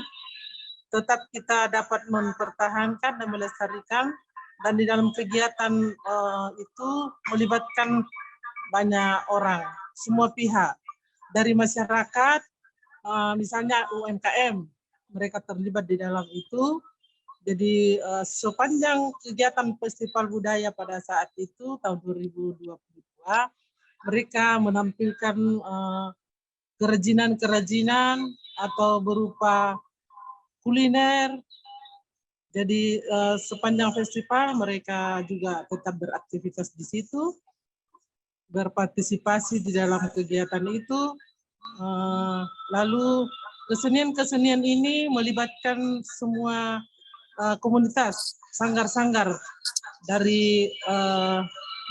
tetap kita dapat mempertahankan dan melestarikan, dan di dalam kegiatan itu melibatkan banyak orang, semua pihak dari masyarakat, misalnya UMKM. Mereka terlibat di dalam itu. Jadi sepanjang kegiatan festival budaya pada saat itu tahun 2022, mereka menampilkan kerajinan-kerajinan atau berupa kuliner. Jadi sepanjang festival mereka juga tetap beraktivitas di situ, berpartisipasi di dalam kegiatan itu. Lalu kesenian-kesenian ini melibatkan semua komunitas, sanggar-sanggar dari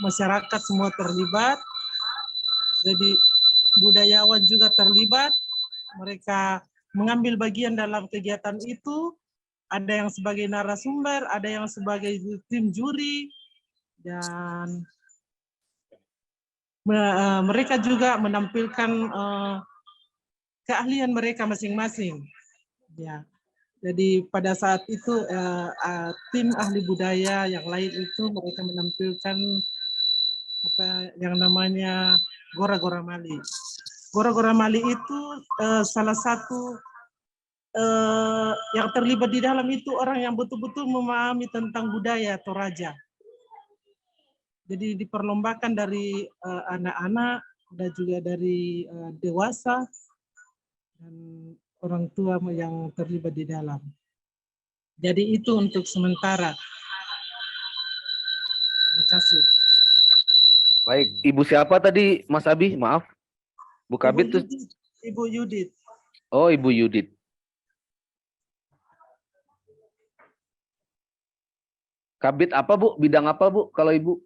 masyarakat semua terlibat. Jadi budayawan juga terlibat. Mereka mengambil bagian dalam kegiatan itu. Ada yang sebagai narasumber, ada yang sebagai tim juri, dan mereka juga menampilkan keahlian mereka masing-masing. Ya, jadi pada saat itu tim ahli budaya yang lain itu mereka menampilkan apa yang namanya Gora-Gora Mali. Gora-Gora Mali itu salah satu yang terlibat di dalam itu orang yang betul-betul memahami tentang budaya Toraja. Jadi diperlombakan dari anak-anak dan juga dari dewasa dan orang tua yang terlibat di dalam. Jadi itu untuk sementara. Terima kasih. Baik, Ibu siapa tadi, Mas Abi? Maaf, Bu Kabit tuh. Ibu Yudit. Oh, Ibu Yudit. Kabit apa, Bu? Bidang apa, Bu? Kalau Ibu?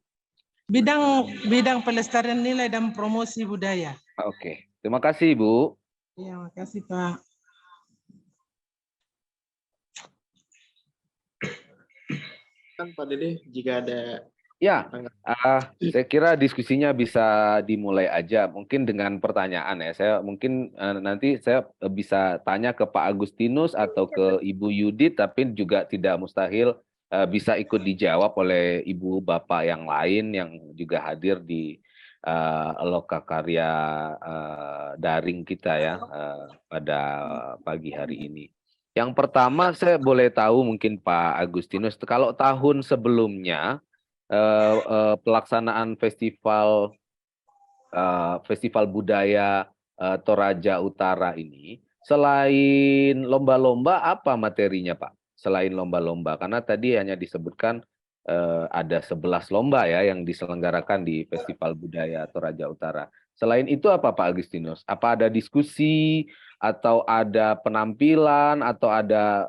Bidang pelestarian nilai dan promosi budaya. Oke, terima kasih, Bu. Iya, makasih Pak. Pak Dede, jika ada Ya, saya kira diskusinya bisa dimulai aja mungkin dengan pertanyaan ya. Saya mungkin nanti saya bisa tanya ke Pak Agustinus atau ke Ibu Yudit, tapi juga tidak mustahil bisa ikut dijawab oleh Ibu Bapak yang lain yang juga hadir di lokakarya daring kita ya pada pagi hari ini. Yang pertama saya boleh tahu mungkin Pak Agustinus, kalau tahun sebelumnya pelaksanaan festival budaya Toraja Utara ini, selain lomba-lomba apa materinya Pak? Selain lomba-lomba, karena tadi hanya disebutkan ada 11 lomba ya yang diselenggarakan di Festival Budaya Toraja Utara. Selain itu apa Pak Agustinus? Apa ada diskusi atau ada penampilan atau ada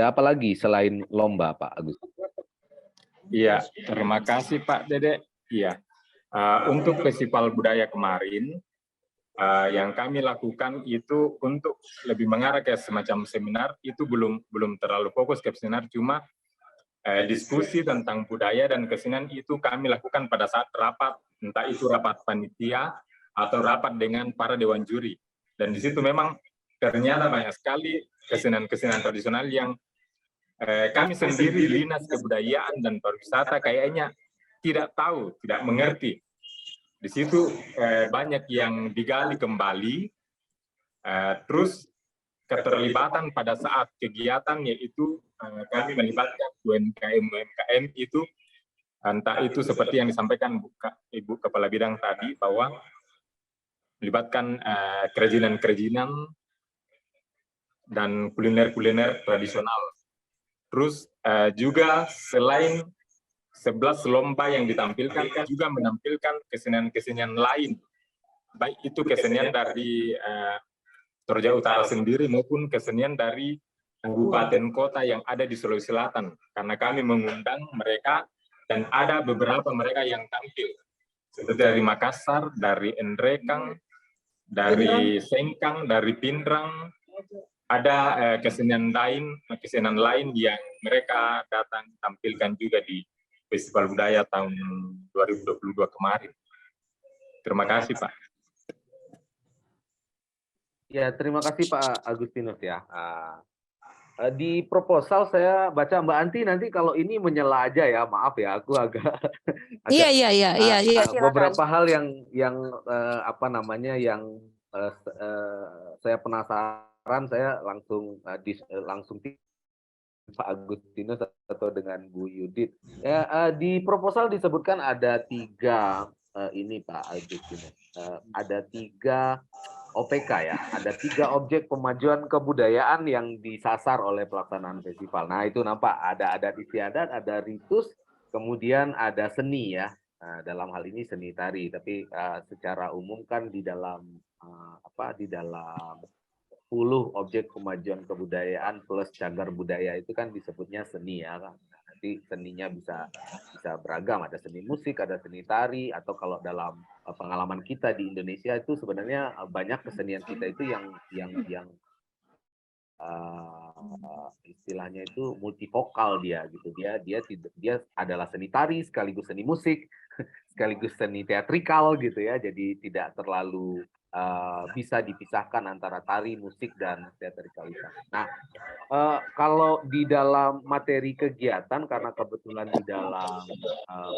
apa lagi selain lomba, Pak Agus? Iya, terima kasih Pak Dede. Iya, untuk festival budaya kemarin yang kami lakukan itu untuk lebih mengarah ke semacam seminar, itu belum terlalu fokus ke seminar, cuma diskusi tentang budaya dan kesenian itu kami lakukan pada saat rapat, entah itu rapat panitia atau rapat dengan para dewan juri. Dan di situ memang ternyata banyak sekali kesenian-kesenian tradisional yang kami sendiri di Dinas Kebudayaan dan Pariwisata kayaknya tidak tahu, tidak mengerti. Di situ banyak yang digali kembali, terus keterlibatan pada saat kegiatan yaitu kami melibatkan UMKM itu, entah itu seperti yang disampaikan Ibu Kepala Bidang tadi, bahwa melibatkan kerajinan-kerajinan dan kuliner-kuliner tradisional. Terus juga selain 11 lomba yang ditampilkan, juga menampilkan kesenian-kesenian lain. Baik itu kesenian dari Toraja Utara sendiri maupun kesenian dari kabupaten kota yang ada di Sulawesi Selatan. Karena kami mengundang mereka dan ada beberapa mereka yang tampil. Seperti dari Makassar, dari Endrekang, dari Sengkang, dari Pindrang, ada kesenian lain yang mereka datang tampilkan juga di Festival Budaya tahun 2022 kemarin. Terima kasih Pak. Ya, terima kasih Pak Agustinus ya. Di proposal saya baca Mbak Anti, nanti kalau ini menyela aja ya, maaf ya, aku agak Iya, beberapa hal yang apa namanya yang saya penasaran, saya langsung Pak Agustinus atau dengan Bu Yudit. Ya, di proposal disebutkan ada 3 ini Pak Agustinus, ada 3 OPK ya, ada 3 objek pemajuan kebudayaan yang disasar oleh pelaksanaan festival. Nah itu nampak ada adat istiadat, ada ritus, kemudian ada seni ya. Dalam hal ini seni tari, tapi secara umum kan di dalam di dalam 10 objek pemajuan kebudayaan plus cagar budaya itu kan disebutnya seni ya kan. Nanti seninya bisa beragam, ada seni musik, ada seni tari, atau kalau dalam pengalaman kita di Indonesia itu sebenarnya banyak kesenian kita itu yang istilahnya itu multivokal dia gitu. Dia adalah seni tari sekaligus seni musik sekaligus seni teatrikal gitu ya. Jadi tidak terlalu bisa dipisahkan antara tari, musik, dan teatrikalitas. Nah, kalau di dalam materi kegiatan, karena kebetulan di dalam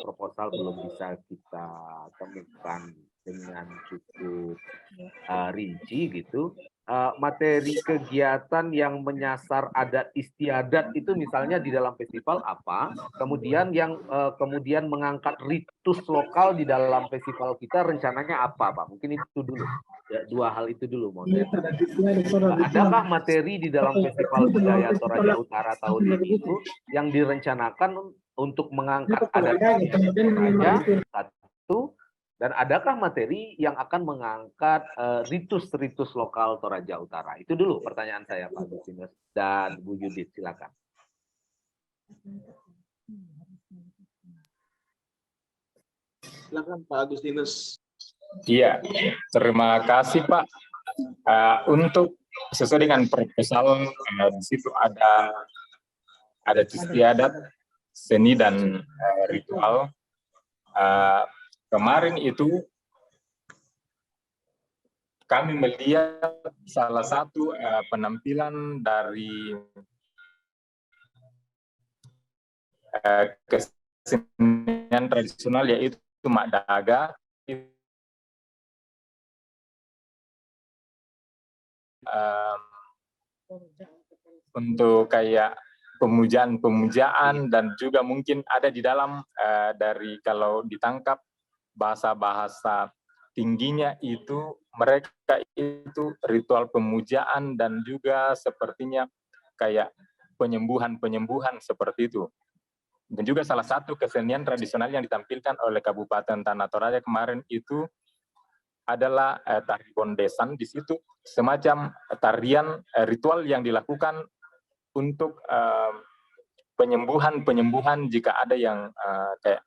proposal belum bisa kita temukan dengan cukup rinci gitu. Materi kegiatan yang menyasar adat istiadat itu misalnya di dalam festival apa, kemudian yang kemudian mengangkat ritus lokal di dalam festival kita rencananya apa, Pak? Mungkin itu dulu. Ya, dua hal itu dulu mau saya tanya. Adakah materi di dalam Festival Budaya Toraja Utara tahun ini itu yang direncanakan untuk mengangkat adat Toraja, satu, dan adakah materi yang akan mengangkat ritus-ritus lokal Toraja Utara? Itu dulu pertanyaan saya, Pak Agustinus dan Bu Yudit, silakan. Silakan Pak Agustinus. Iya, terima kasih Pak. Untuk sesuai dengan proposal, di situ ada istiadat, seni dan ritual. Kemarin itu kami melihat salah satu penampilan dari kesenian tradisional, yaitu Mak Daga. Untuk kayak pemujaan dan juga mungkin ada di dalam dari kalau ditangkap bahasa-bahasa tingginya itu, mereka itu ritual pemujaan dan juga sepertinya kayak penyembuhan seperti itu. Dan juga salah satu kesenian tradisional yang ditampilkan oleh Kabupaten Tanah Toraja kemarin itu adalah tari bondesan. Di situ semacam tarian ritual yang dilakukan untuk penyembuhan jika ada yang kayak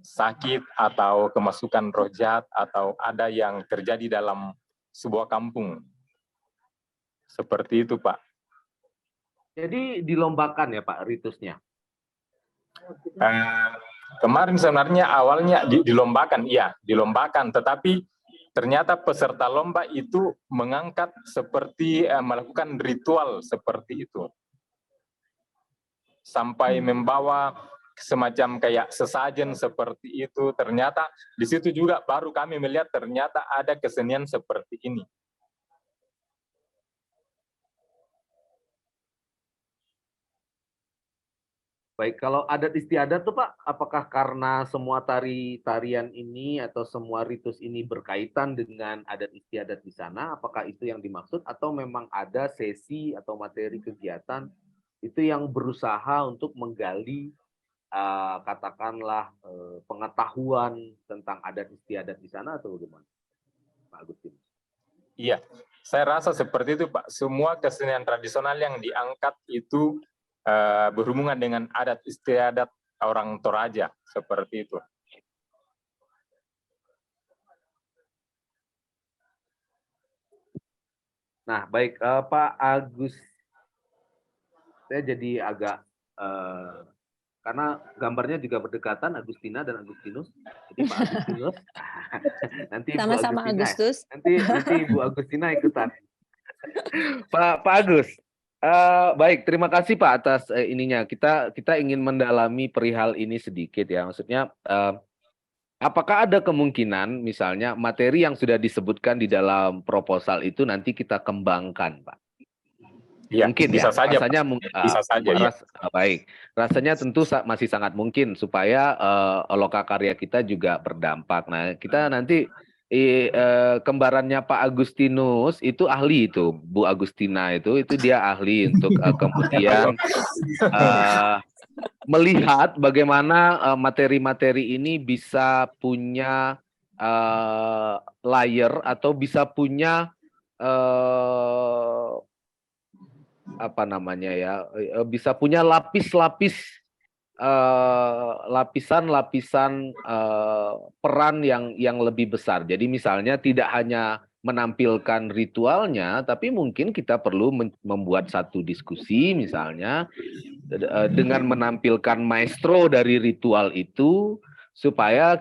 sakit atau kemasukan roh jahat atau ada yang terjadi dalam sebuah kampung. Seperti itu, Pak. Jadi dilombakan ya, Pak, ritusnya? Kemarin sebenarnya awalnya dilombakan, iya, dilombakan, tetapi ternyata peserta lomba itu mengangkat seperti melakukan ritual seperti itu. Sampai membawa semacam kayak sesajen seperti itu. Ternyata di situ juga baru kami melihat ternyata ada kesenian seperti ini. Baik, kalau adat istiadat tuh Pak, apakah karena semua tarian ini atau semua ritus ini berkaitan dengan adat istiadat di sana? Apakah itu yang dimaksud atau memang ada sesi atau materi kegiatan itu yang berusaha untuk menggali katakanlah pengetahuan tentang adat istiadat di sana atau bagaimana, Pak Agustin? Iya, saya rasa seperti itu, Pak. Semua kesenian tradisional yang diangkat itu berhubungan dengan adat istiadat orang Toraja, seperti itu. Nah, baik, Pak Agus, saya jadi agak karena gambarnya juga berdekatan, Agustina dan Agustinus. Jadi Pak Agustinus, nanti Sama-sama Bu Agustina, Agustus. nanti Bu Agustina ikutan. Pak Agus, baik, terima kasih Pak atas ininya. Kita ingin mendalami perihal ini sedikit ya. Maksudnya, apakah ada kemungkinan misalnya materi yang sudah disebutkan di dalam proposal itu nanti kita kembangkan, Pak? Ya, mungkin bisa ya, saja, rasanya bisa saja. Ya. Baik, rasanya tentu masih sangat mungkin supaya lokakarya kita juga berdampak. Nah, kita nanti kembarannya Pak Agustinus itu ahli itu, Bu Agustina itu dia ahli untuk kemudian melihat bagaimana materi-materi ini bisa punya layer atau bisa punya apa namanya ya, bisa punya lapis-lapis lapisan-lapisan peran yang lebih besar. Jadi misalnya tidak hanya menampilkan ritualnya, tapi mungkin kita perlu membuat satu diskusi misalnya dengan menampilkan maestro dari ritual itu, supaya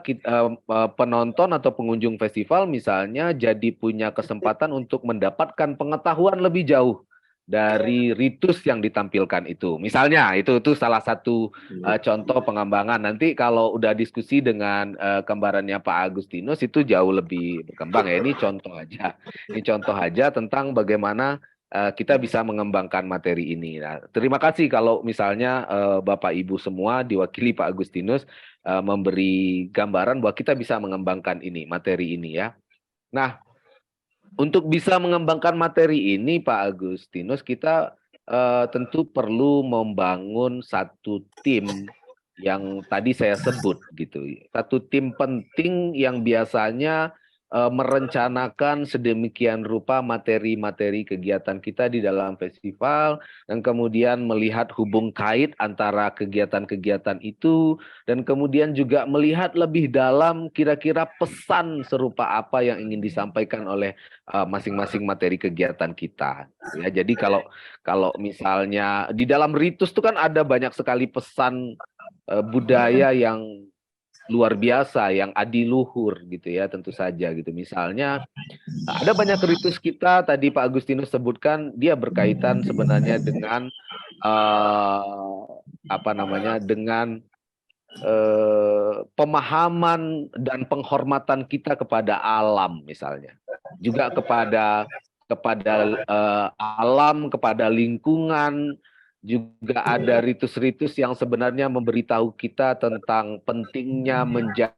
penonton atau pengunjung festival misalnya jadi punya kesempatan untuk mendapatkan pengetahuan lebih jauh dari ritus yang ditampilkan itu. Misalnya itu salah satu contoh pengembangan. Nanti kalau udah diskusi dengan kembarannya Pak Agustinus itu jauh lebih berkembang ya. Ini contoh aja. Ini contoh aja tentang bagaimana kita bisa mengembangkan materi ini. Nah, terima kasih kalau misalnya Bapak Ibu semua diwakili Pak Agustinus memberi gambaran bahwa kita bisa mengembangkan ini, materi ini ya. Nah, untuk bisa mengembangkan materi ini, Pak Agustinus, kita tentu perlu membangun satu tim yang tadi saya sebut gitu. Satu tim penting yang biasanya merencanakan sedemikian rupa materi-materi kegiatan kita di dalam festival dan kemudian melihat hubung kait antara kegiatan-kegiatan itu dan kemudian juga melihat lebih dalam kira-kira pesan serupa apa yang ingin disampaikan oleh masing-masing materi kegiatan kita. Ya, jadi kalau misalnya di dalam ritus itu kan ada banyak sekali pesan budaya yang luar biasa, yang adiluhur gitu ya, tentu saja gitu. Misalnya ada banyak ritus kita tadi Pak Agustinus sebutkan dia berkaitan sebenarnya dengan dengan pemahaman dan penghormatan kita kepada alam misalnya, juga kepada alam, kepada lingkungan. Juga ada ritus-ritus yang sebenarnya memberitahu kita tentang pentingnya menjaga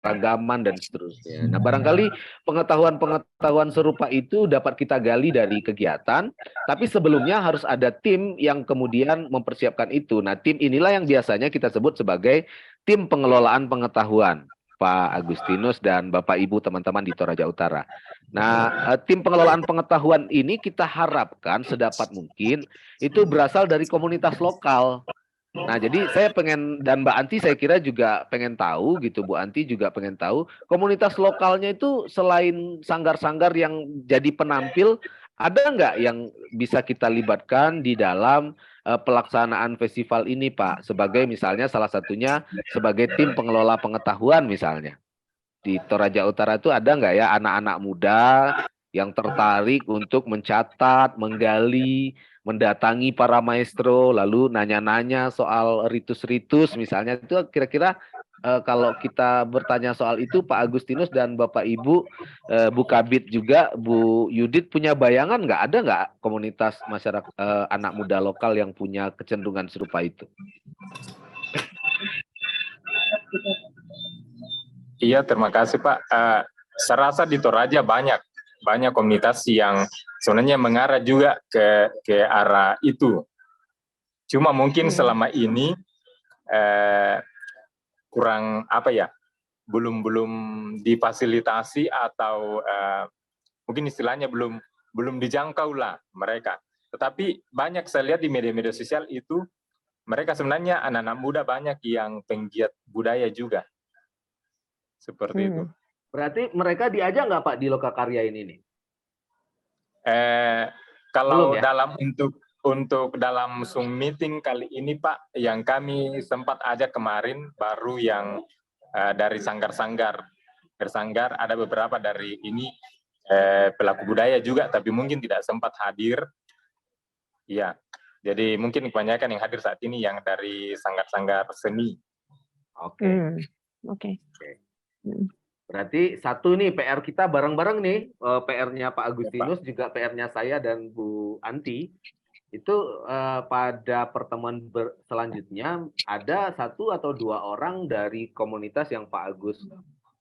keragaman dan seterusnya. Nah, barangkali pengetahuan-pengetahuan serupa itu dapat kita gali dari kegiatan, tapi sebelumnya harus ada tim yang kemudian mempersiapkan itu. Nah, tim inilah yang biasanya kita sebut sebagai tim pengelolaan pengetahuan. Pak Agustinus dan Bapak Ibu teman-teman di Toraja Utara. Nah, tim pengelolaan pengetahuan ini kita harapkan sedapat mungkin itu berasal dari komunitas lokal. Nah, jadi saya pengen, dan Mbak Anti saya kira juga pengen tahu gitu, Bu Anti juga pengen tahu, komunitas lokalnya itu selain sanggar-sanggar yang jadi penampil, ada nggak yang bisa kita libatkan di dalam pelaksanaan festival ini, Pak? Sebagai misalnya salah satunya sebagai tim pengelola pengetahuan misalnya. Di Toraja Utara itu ada nggak ya anak-anak muda yang tertarik untuk mencatat, menggali, mendatangi para maestro, lalu nanya-nanya soal ritus-ritus misalnya. Itu kira-kira kalau kita bertanya soal itu, Pak Agustinus dan Bapak Ibu, Bu Kabit juga, Bu Yudit punya bayangan nggak? Ada nggak komunitas masyarakat anak muda lokal yang punya kecenderungan serupa itu? Iya, terima kasih Pak. Saya rasa di Toraja banyak komunitas yang sebenarnya mengarah juga ke arah itu. Cuma mungkin selama ini kurang belum difasilitasi atau mungkin istilahnya belum dijangkau lah mereka. Tetapi banyak saya lihat di media-media sosial itu mereka sebenarnya anak-anak muda banyak yang penggiat budaya juga. Seperti itu. Berarti mereka diajak nggak Pak di Lokakarya ini nih? Kalau ya? dalam untuk dalam Zoom meeting kali ini Pak, yang kami sempat ajak kemarin baru yang dari sanggar-sanggar bersanggar, ada beberapa dari ini pelaku budaya juga, tapi mungkin tidak sempat hadir. Iya, jadi mungkin kebanyakan yang hadir saat ini yang dari sanggar-sanggar seni. Oke. Berarti satu nih PR kita bareng-bareng nih, PR-nya Pak Agustinus, juga PR-nya saya dan Bu Anti. Itu pada pertemuan selanjutnya ada 1 atau 2 orang dari komunitas yang Pak Agus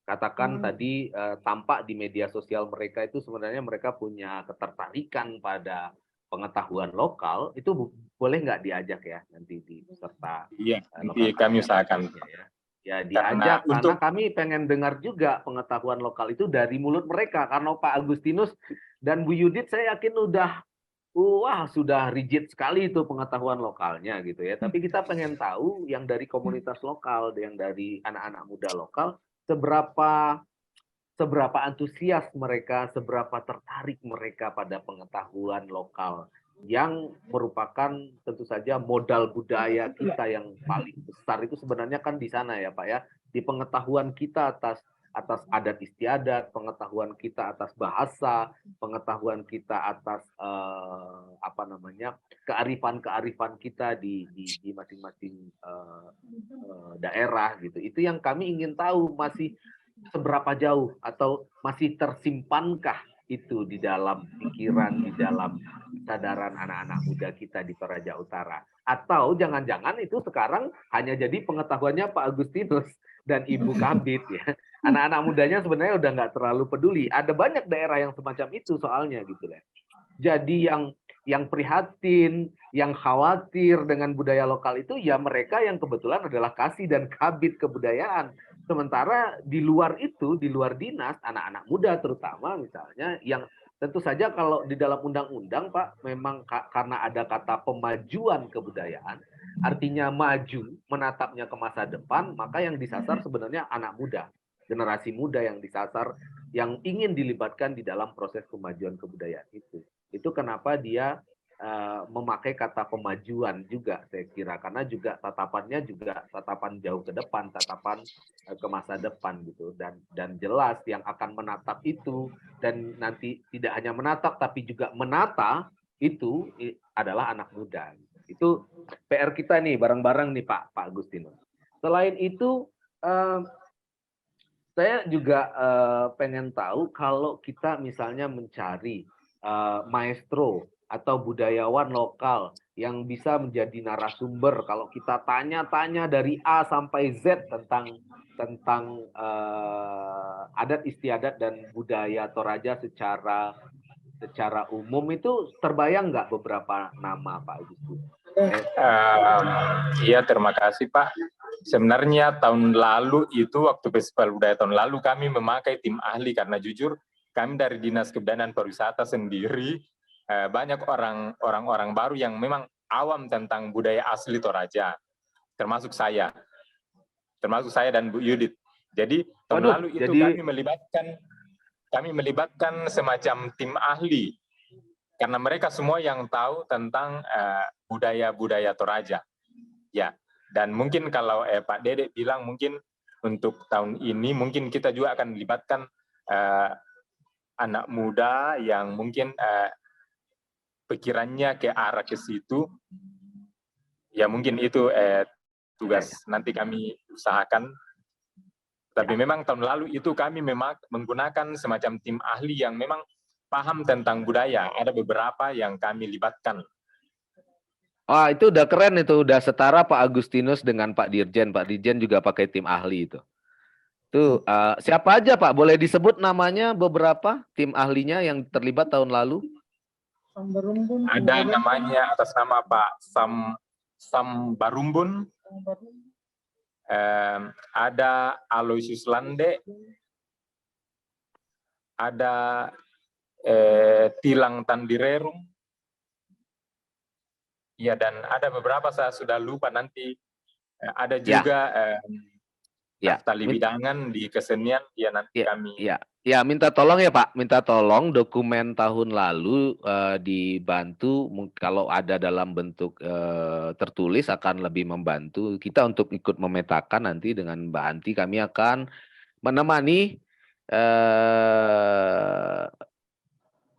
katakan tadi tampak di media sosial mereka itu sebenarnya mereka punya ketertarikan pada pengetahuan lokal. Itu boleh nggak diajak ya nanti di peserta? Iya, nanti kami usahakan. Ya diajak karena kami pengen dengar juga pengetahuan lokal itu dari mulut mereka, karena Pak Agustinus dan Bu Yudit saya yakin sudah rigid sekali itu pengetahuan lokalnya gitu ya. Tapi kita pengen tahu yang dari komunitas lokal, yang dari anak-anak muda lokal, seberapa antusias mereka, seberapa tertarik mereka pada pengetahuan lokal yang merupakan tentu saja modal budaya kita yang paling besar itu sebenarnya kan di sana ya Pak ya, di pengetahuan kita atas adat istiadat, pengetahuan kita atas bahasa, pengetahuan kita atas kearifan-kearifan kita di masing-masing daerah gitu. Itu yang kami ingin tahu, masih seberapa jauh atau masih tersimpankah itu di dalam pikiran, di dalam kesadaran anak-anak muda kita di Toraja Utara. Atau jangan-jangan itu sekarang hanya jadi pengetahuannya Pak Agustinus dan Ibu Kabid ya. Anak-anak mudanya sebenarnya udah nggak terlalu peduli. Ada banyak daerah yang semacam itu soalnya gitu ya. Jadi yang prihatin, yang khawatir dengan budaya lokal itu ya mereka yang kebetulan adalah kasih dan kabid kebudayaan. Sementara di luar itu, di luar dinas, anak-anak muda terutama misalnya, yang tentu saja kalau di dalam undang-undang Pak, memang karena ada kata pemajuan kebudayaan, artinya maju, menatapnya ke masa depan, maka yang disasar sebenarnya anak muda, generasi muda yang disasar, yang ingin dilibatkan di dalam proses kemajuan kebudayaan itu. Itu kenapa dia memakai kata pemajuan juga saya kira, karena juga tatapannya juga tatapan jauh ke depan, tatapan ke masa depan gitu, dan jelas yang akan menatap itu dan nanti tidak hanya menatap tapi juga menata itu adalah anak muda. Itu PR kita nih bareng-bareng nih Pak Agustinus. Selain itu saya juga pengen tahu kalau kita misalnya mencari maestro atau budayawan lokal yang bisa menjadi narasumber, kalau kita tanya-tanya dari A sampai Z tentang adat istiadat dan budaya Toraja secara umum, itu terbayang nggak beberapa nama Pak Agustus? Iya, terima kasih Pak. Sebenarnya tahun lalu itu, waktu Festival Budaya tahun lalu, kami memakai tim ahli karena jujur kami dari Dinas Kebudayaan dan Pariwisata sendiri banyak orang-orang baru yang memang awam tentang budaya asli Toraja, termasuk saya dan Bu Yudit. Jadi tahun lalu itu kami melibatkan semacam tim ahli karena mereka semua yang tahu tentang budaya-budaya Toraja. Ya, dan mungkin kalau Pak Dede bilang mungkin untuk tahun ini mungkin kita juga akan melibatkan anak muda yang mungkin pikirannya ke arah ke situ. Ya mungkin itu tugas nanti kami usahakan. Tapi memang tahun lalu itu kami memang menggunakan semacam tim ahli yang memang paham tentang budaya. Ada beberapa yang kami libatkan. Wah, itu udah keren, itu udah setara Pak Agustinus dengan Pak Dirjen. Pak Dirjen juga pakai tim ahli itu. Tuh, siapa aja Pak? Boleh disebut namanya beberapa tim ahlinya yang terlibat tahun lalu? Ada namanya atas nama Pak Sam Barumbun. Ada Aloysius Lande. Ada Tilang Tandirerum. Ya, dan ada beberapa saya sudah lupa nanti. Ada juga Naftali Bidangan di kesenian. Ya, nanti kami. Ya, minta tolong ya Pak, minta tolong dokumen tahun lalu dibantu, kalau ada dalam bentuk tertulis akan lebih membantu kita untuk ikut memetakan. Nanti dengan Mbak Anti kami akan menemani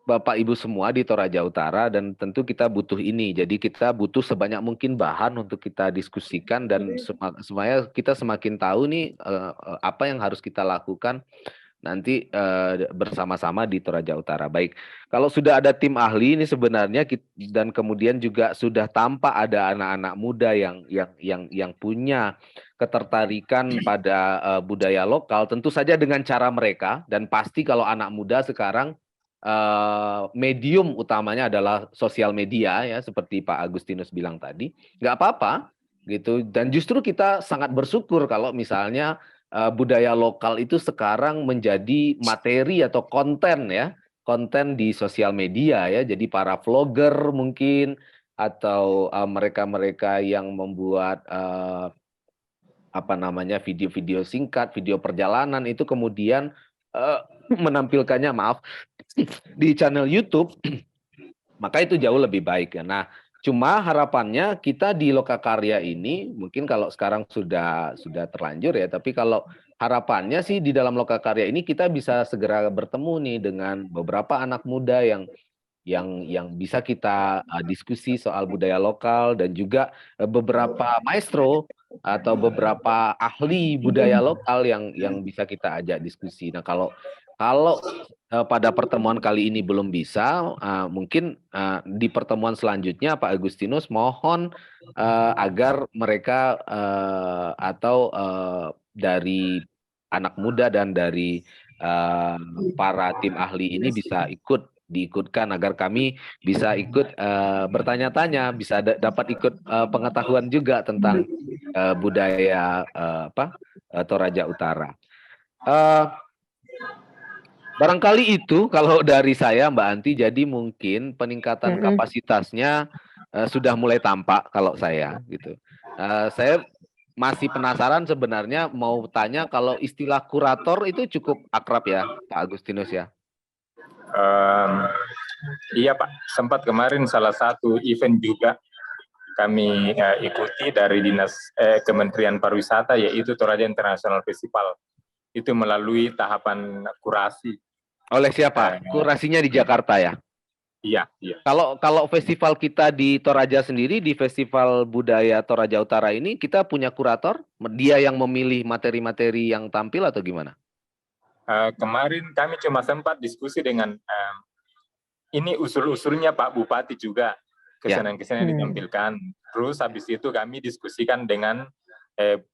Bapak Ibu semua di Toraja Utara, dan tentu kita butuh ini. Jadi kita butuh sebanyak mungkin bahan untuk kita diskusikan, dan supaya kita semakin tahu nih apa yang harus kita lakukan nanti bersama-sama di Toraja Utara. Baik, kalau sudah ada tim ahli ini sebenarnya dan kemudian juga sudah tampak ada anak-anak muda yang punya ketertarikan pada budaya lokal, tentu saja dengan cara mereka, dan pasti kalau anak muda sekarang medium utamanya adalah sosial media ya, seperti Pak Agustinus bilang tadi, nggak apa-apa gitu. Dan justru kita sangat bersyukur kalau misalnya budaya lokal itu sekarang menjadi materi atau konten ya, konten di sosial media ya. Jadi para vlogger mungkin, atau mereka-mereka yang membuat video-video singkat, video perjalanan itu kemudian menampilkannya di channel YouTube, maka itu jauh lebih baik ya. Nah, cuma harapannya kita di Lokakarya ini mungkin kalau sekarang sudah terlanjur ya, tapi kalau harapannya sih di dalam Lokakarya ini kita bisa segera bertemu nih dengan beberapa anak muda yang bisa kita diskusi soal budaya lokal, dan juga beberapa maestro atau beberapa ahli budaya lokal yang bisa kita ajak diskusi. Nah, kalau pada pertemuan kali ini belum bisa, mungkin di pertemuan selanjutnya Pak Agustinus mohon agar mereka atau dari anak muda dan dari para tim ahli ini bisa diikutkan agar kami bisa ikut bertanya-tanya, bisa dapat ikut pengetahuan juga tentang budaya Toraja Utara. Barangkali itu kalau dari saya, Mbak Anti. Jadi mungkin peningkatan kapasitasnya sudah mulai tampak kalau saya gitu. Saya masih penasaran sebenarnya, mau tanya kalau istilah kurator itu cukup akrab ya Pak Agustinus ya? Iya Pak, sempat kemarin salah satu event juga kami ikuti dari Kementerian Pariwisata, yaitu Toraja International Festival. Itu melalui tahapan kurasi. Oleh siapa? Kurasinya di Jakarta ya? Iya. Kalau festival kita di Toraja sendiri, di Festival Budaya Toraja Utara ini, kita punya kurator? Dia yang memilih materi-materi yang tampil atau gimana? Kemarin kami cuma sempat diskusi dengan ini usul-usulnya Pak Bupati juga, kesenian-kesenian ditampilkan. Terus habis itu kami diskusikan dengan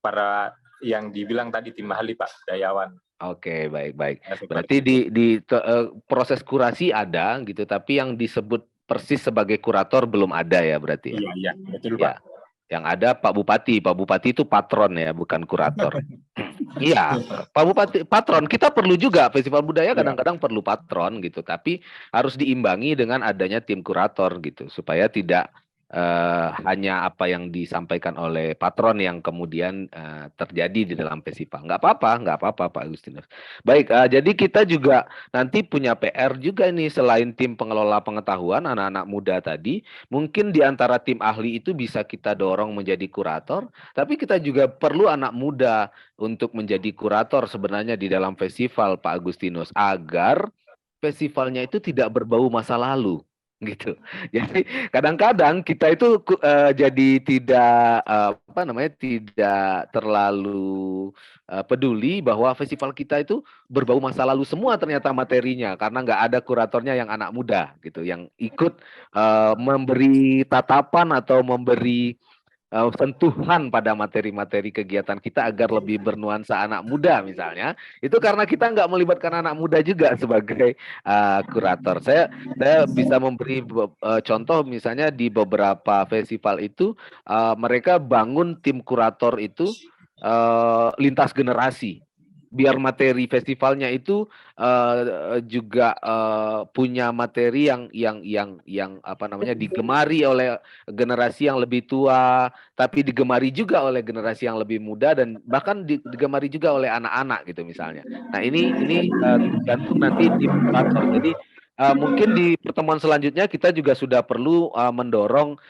para yang dibilang tadi tim ahli Pak budayawan. Oke, baik. Berarti di proses kurasi ada gitu, tapi yang disebut persis sebagai kurator belum ada ya berarti ya? Iya, betul Pak. Yang ada Pak Bupati. Pak Bupati itu patron ya, bukan kurator. Iya, Pak Bupati patron. Kita perlu juga, festival budaya kadang-kadang perlu patron gitu, tapi harus diimbangi dengan adanya tim kurator gitu, supaya tidak hanya apa yang disampaikan oleh patron yang kemudian terjadi di dalam festival. Nggak apa-apa Pak Agustinus. Baik, jadi kita juga nanti punya PR juga nih, selain tim pengelola pengetahuan anak-anak muda tadi, mungkin di antara tim ahli itu bisa kita dorong menjadi kurator, tapi kita juga perlu anak muda untuk menjadi kurator sebenarnya di dalam festival Pak Agustinus, agar festivalnya itu tidak berbau masa lalu. Gitu. Jadi kadang-kadang kita itu jadi tidak tidak terlalu peduli bahwa festival kita itu berbau masa lalu semua ternyata materinya, karena nggak ada kuratornya yang anak muda gitu, yang ikut memberi tatapan atau memberi sentuhan pada materi-materi kegiatan kita agar lebih bernuansa anak muda misalnya. Itu karena kita nggak melibatkan anak muda juga sebagai kurator. Saya bisa memberi contoh, misalnya di beberapa festival itu mereka bangun tim kurator itu lintas generasi, biar materi festivalnya itu juga punya materi yang apa namanya, digemari oleh generasi yang lebih tua, tapi digemari juga oleh generasi yang lebih muda, dan bahkan digemari juga oleh anak-anak gitu misalnya. Nah, ini tergantung nanti tim kurator. Jadi mungkin di pertemuan selanjutnya kita juga sudah perlu mendorong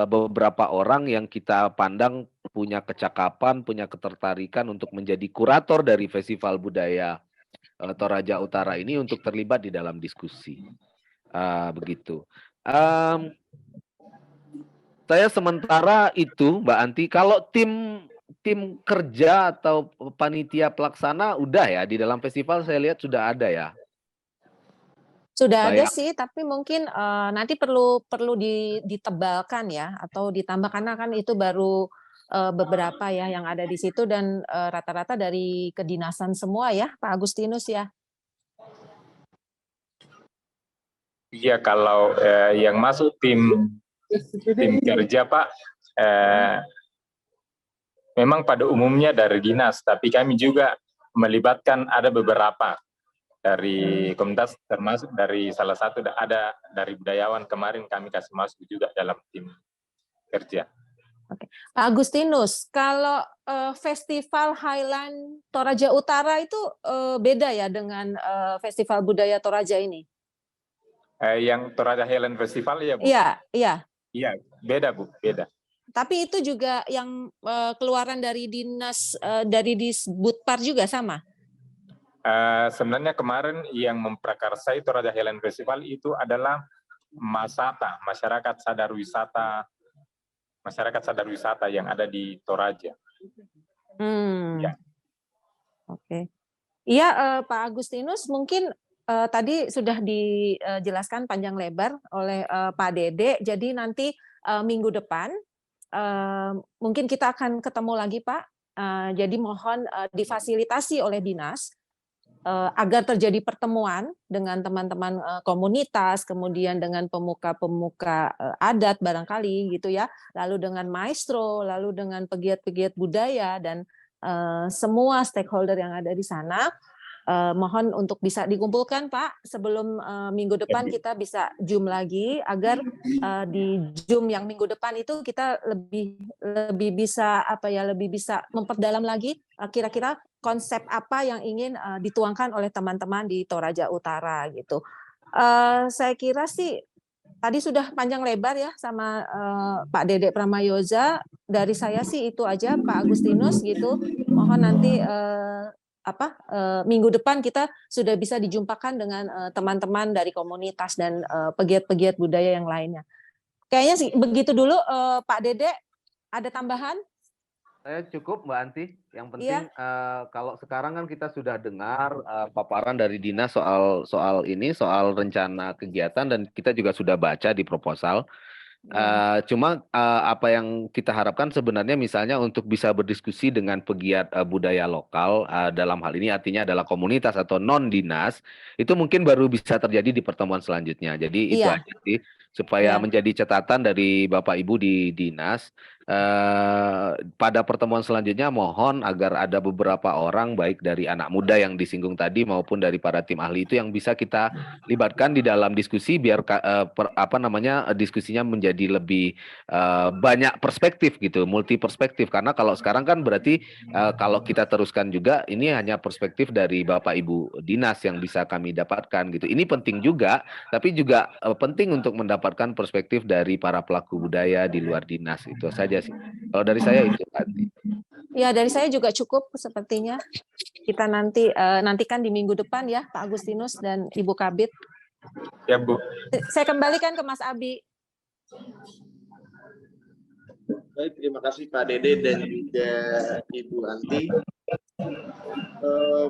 beberapa orang yang kita pandang punya kecakapan, punya ketertarikan untuk menjadi kurator dari Festival Budaya Toraja Utara ini, untuk terlibat di dalam diskusi. Begitu. Saya sementara itu, Mbak Anti, kalau tim kerja atau panitia pelaksana udah ya, di dalam festival saya lihat sudah ada ya. Sudah ada sih, tapi mungkin nanti perlu ditebalkan ya, atau ditambah, karena kan itu baru beberapa ya yang ada di situ, dan rata-rata dari kedinasan semua ya, Pak Agustinus ya. Iya, kalau yang masuk tim kerja Pak, memang pada umumnya dari dinas, tapi kami juga melibatkan ada beberapa dari komunitas, termasuk dari salah satu ada dari budayawan, kemarin kami kasih masuk juga dalam tim kerja. Oke. Pak Agustinus, kalau Festival Highland Toraja Utara itu beda ya dengan Festival Budaya Toraja ini? Yang Toraja Highland Festival ya Bu? Iya. Iya, beda Bu, beda. Tapi itu juga yang keluaran dari dinas dari Disbudpar juga sama? Sebenarnya kemarin yang memprakarsai Toraja Highland Festival itu adalah Masata, masyarakat sadar wisata yang ada di Toraja. Ya. Oke. Iya, Pak Agustinus, mungkin tadi sudah dijelaskan panjang lebar oleh Pak Dede. Jadi nanti minggu depan mungkin kita akan ketemu lagi, Pak. Jadi mohon difasilitasi oleh dinas agar terjadi pertemuan dengan teman-teman komunitas, kemudian dengan pemuka-pemuka adat barangkali gitu ya, lalu dengan maestro, lalu dengan pegiat-pegiat budaya dan semua stakeholder yang ada di sana. Mohon untuk bisa dikumpulkan, Pak, sebelum minggu depan kita bisa Zoom lagi agar di Zoom yang minggu depan itu kita lebih bisa lebih bisa memperdalam lagi kira-kira konsep apa yang ingin dituangkan oleh teman-teman di Toraja Utara gitu. Saya kira sih tadi sudah panjang lebar ya sama Pak Dede Pramayoza. Dari saya sih itu aja, Pak Agustinus gitu. Mohon nanti minggu depan kita sudah bisa dijumpakan dengan teman-teman dari komunitas dan pegiat-pegiat budaya yang lainnya. Kayaknya sih begitu dulu, Pak Dede. Ada tambahan? Saya cukup, Mbak Anti. Yang penting kalau sekarang kan kita sudah dengar paparan dari dinas soal rencana kegiatan dan kita juga sudah baca di proposal. Cuma apa yang kita harapkan sebenarnya misalnya untuk bisa berdiskusi dengan pegiat budaya lokal dalam hal ini artinya adalah komunitas atau non dinas itu mungkin baru bisa terjadi di pertemuan selanjutnya. Jadi itu aja sih supaya menjadi catatan dari Bapak Ibu di dinas. Pada pertemuan selanjutnya mohon agar ada beberapa orang baik dari anak muda yang disinggung tadi maupun dari para tim ahli itu yang bisa kita libatkan di dalam diskusi biar diskusinya menjadi lebih banyak perspektif gitu, multi perspektif karena kalau sekarang kan berarti kalau kita teruskan juga ini hanya perspektif dari Bapak Ibu dinas yang bisa kami dapatkan gitu. Ini penting juga tapi juga penting untuk mendapatkan perspektif dari para pelaku budaya di luar dinas itu saja sih. Kalau dari saya itu tadi. Ya, dari saya juga cukup sepertinya. Kita nantikan di minggu depan ya, Pak Agustinus dan Ibu Kabid. Ya, Bu. Saya kembalikan ke Mas Abi. Baik, terima kasih Pak Dede dan juga Ibu Anti.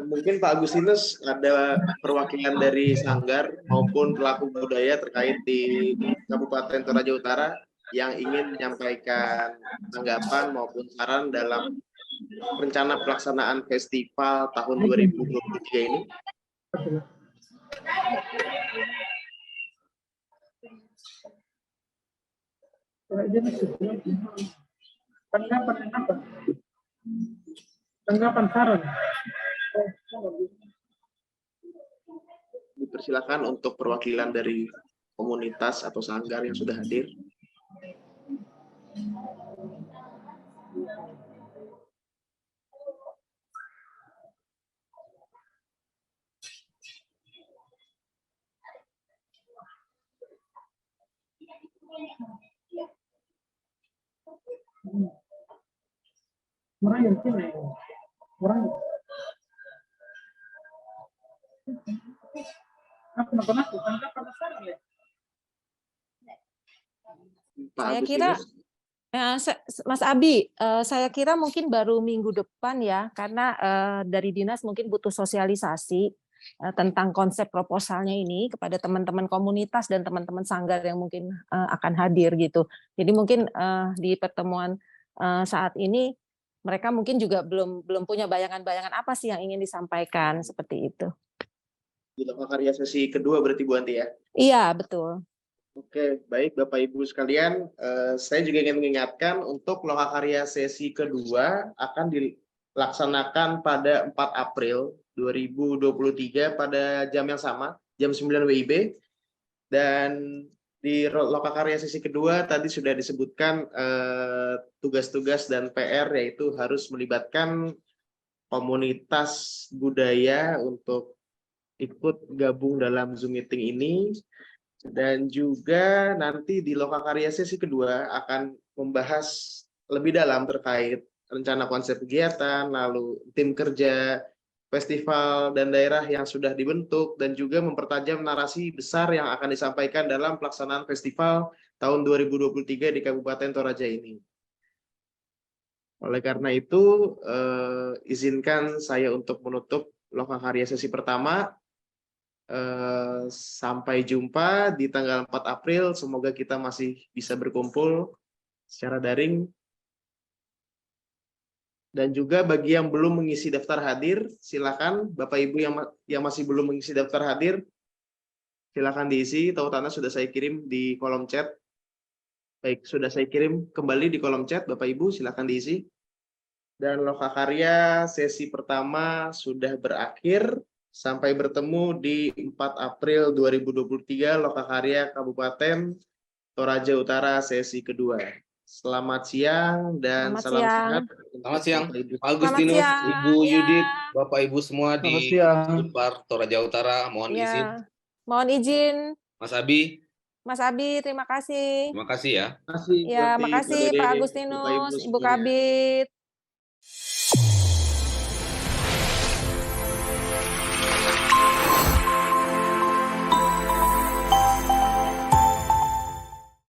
Mungkin Pak Agustinus ada perwakilan dari Sanggar maupun pelaku budaya terkait di Kabupaten Toraja Utara yang ingin menyampaikan tanggapan maupun saran dalam rencana pelaksanaan festival tahun 2023 ini. Tanggapan saran. Dipersilakan untuk perwakilan dari komunitas atau sanggar yang sudah hadir. Saya kira Mas Abi, saya kira mungkin baru minggu depan ya, karena dari dinas mungkin butuh sosialisasi tentang konsep proposalnya ini kepada teman-teman komunitas dan teman-teman sanggar yang mungkin akan hadir gitu. Jadi mungkin di pertemuan saat ini mereka mungkin juga belum punya bayangan-bayangan apa sih yang ingin disampaikan seperti itu. Di Lokakarya sesi kedua berarti Bu Anti ya? Iya, betul. Oke, baik Bapak Ibu sekalian, saya juga ingin mengingatkan untuk Lokakarya sesi kedua akan dilaksanakan pada 4 April 2023 pada jam yang sama, jam 9 WIB. Dan di Lokakarya sesi kedua tadi sudah disebutkan tugas-tugas dan PR yaitu harus melibatkan komunitas budaya untuk ikut gabung dalam Zoom meeting ini. Dan juga nanti di Lokakarya sesi kedua akan membahas lebih dalam terkait rencana konsep kegiatan, lalu tim kerja, festival dan daerah yang sudah dibentuk, dan juga mempertajam narasi besar yang akan disampaikan dalam pelaksanaan festival tahun 2023 di Kabupaten Toraja ini. Oleh karena itu, izinkan saya untuk menutup Lokakarya sesi pertama. Sampai jumpa di tanggal 4 April. Semoga kita masih bisa berkumpul secara daring. Dan juga bagi yang belum mengisi daftar hadir, silakan Bapak Ibu yang masih belum mengisi daftar hadir, silakan diisi. Tautannya sudah saya kirim di kolom chat. Baik, sudah saya kirim kembali di kolom chat, Bapak Ibu silakan diisi. Dan Lokakarya sesi pertama sudah berakhir. Sampai bertemu di 4 April 2023 Lokakarya Kabupaten Toraja Utara sesi kedua. Selamat siang dan Selamat salam siang. sehat. Selamat siang, Bapak Ibu. Pak Agustinus, siang. Ibu Ya. Yudit, Bapak Ibu semua Selamat di siang. Unpar Toraja Utara. Mohon izin, Ya, mohon izin, Mas Abi. Mas Abi, terima kasih. Terima kasih ya. Terima kasih, Ya, Bu Ati, makasih Pak Dede, Pak Bapak Ibu Agustinus, Ibu semuanya. Kabit.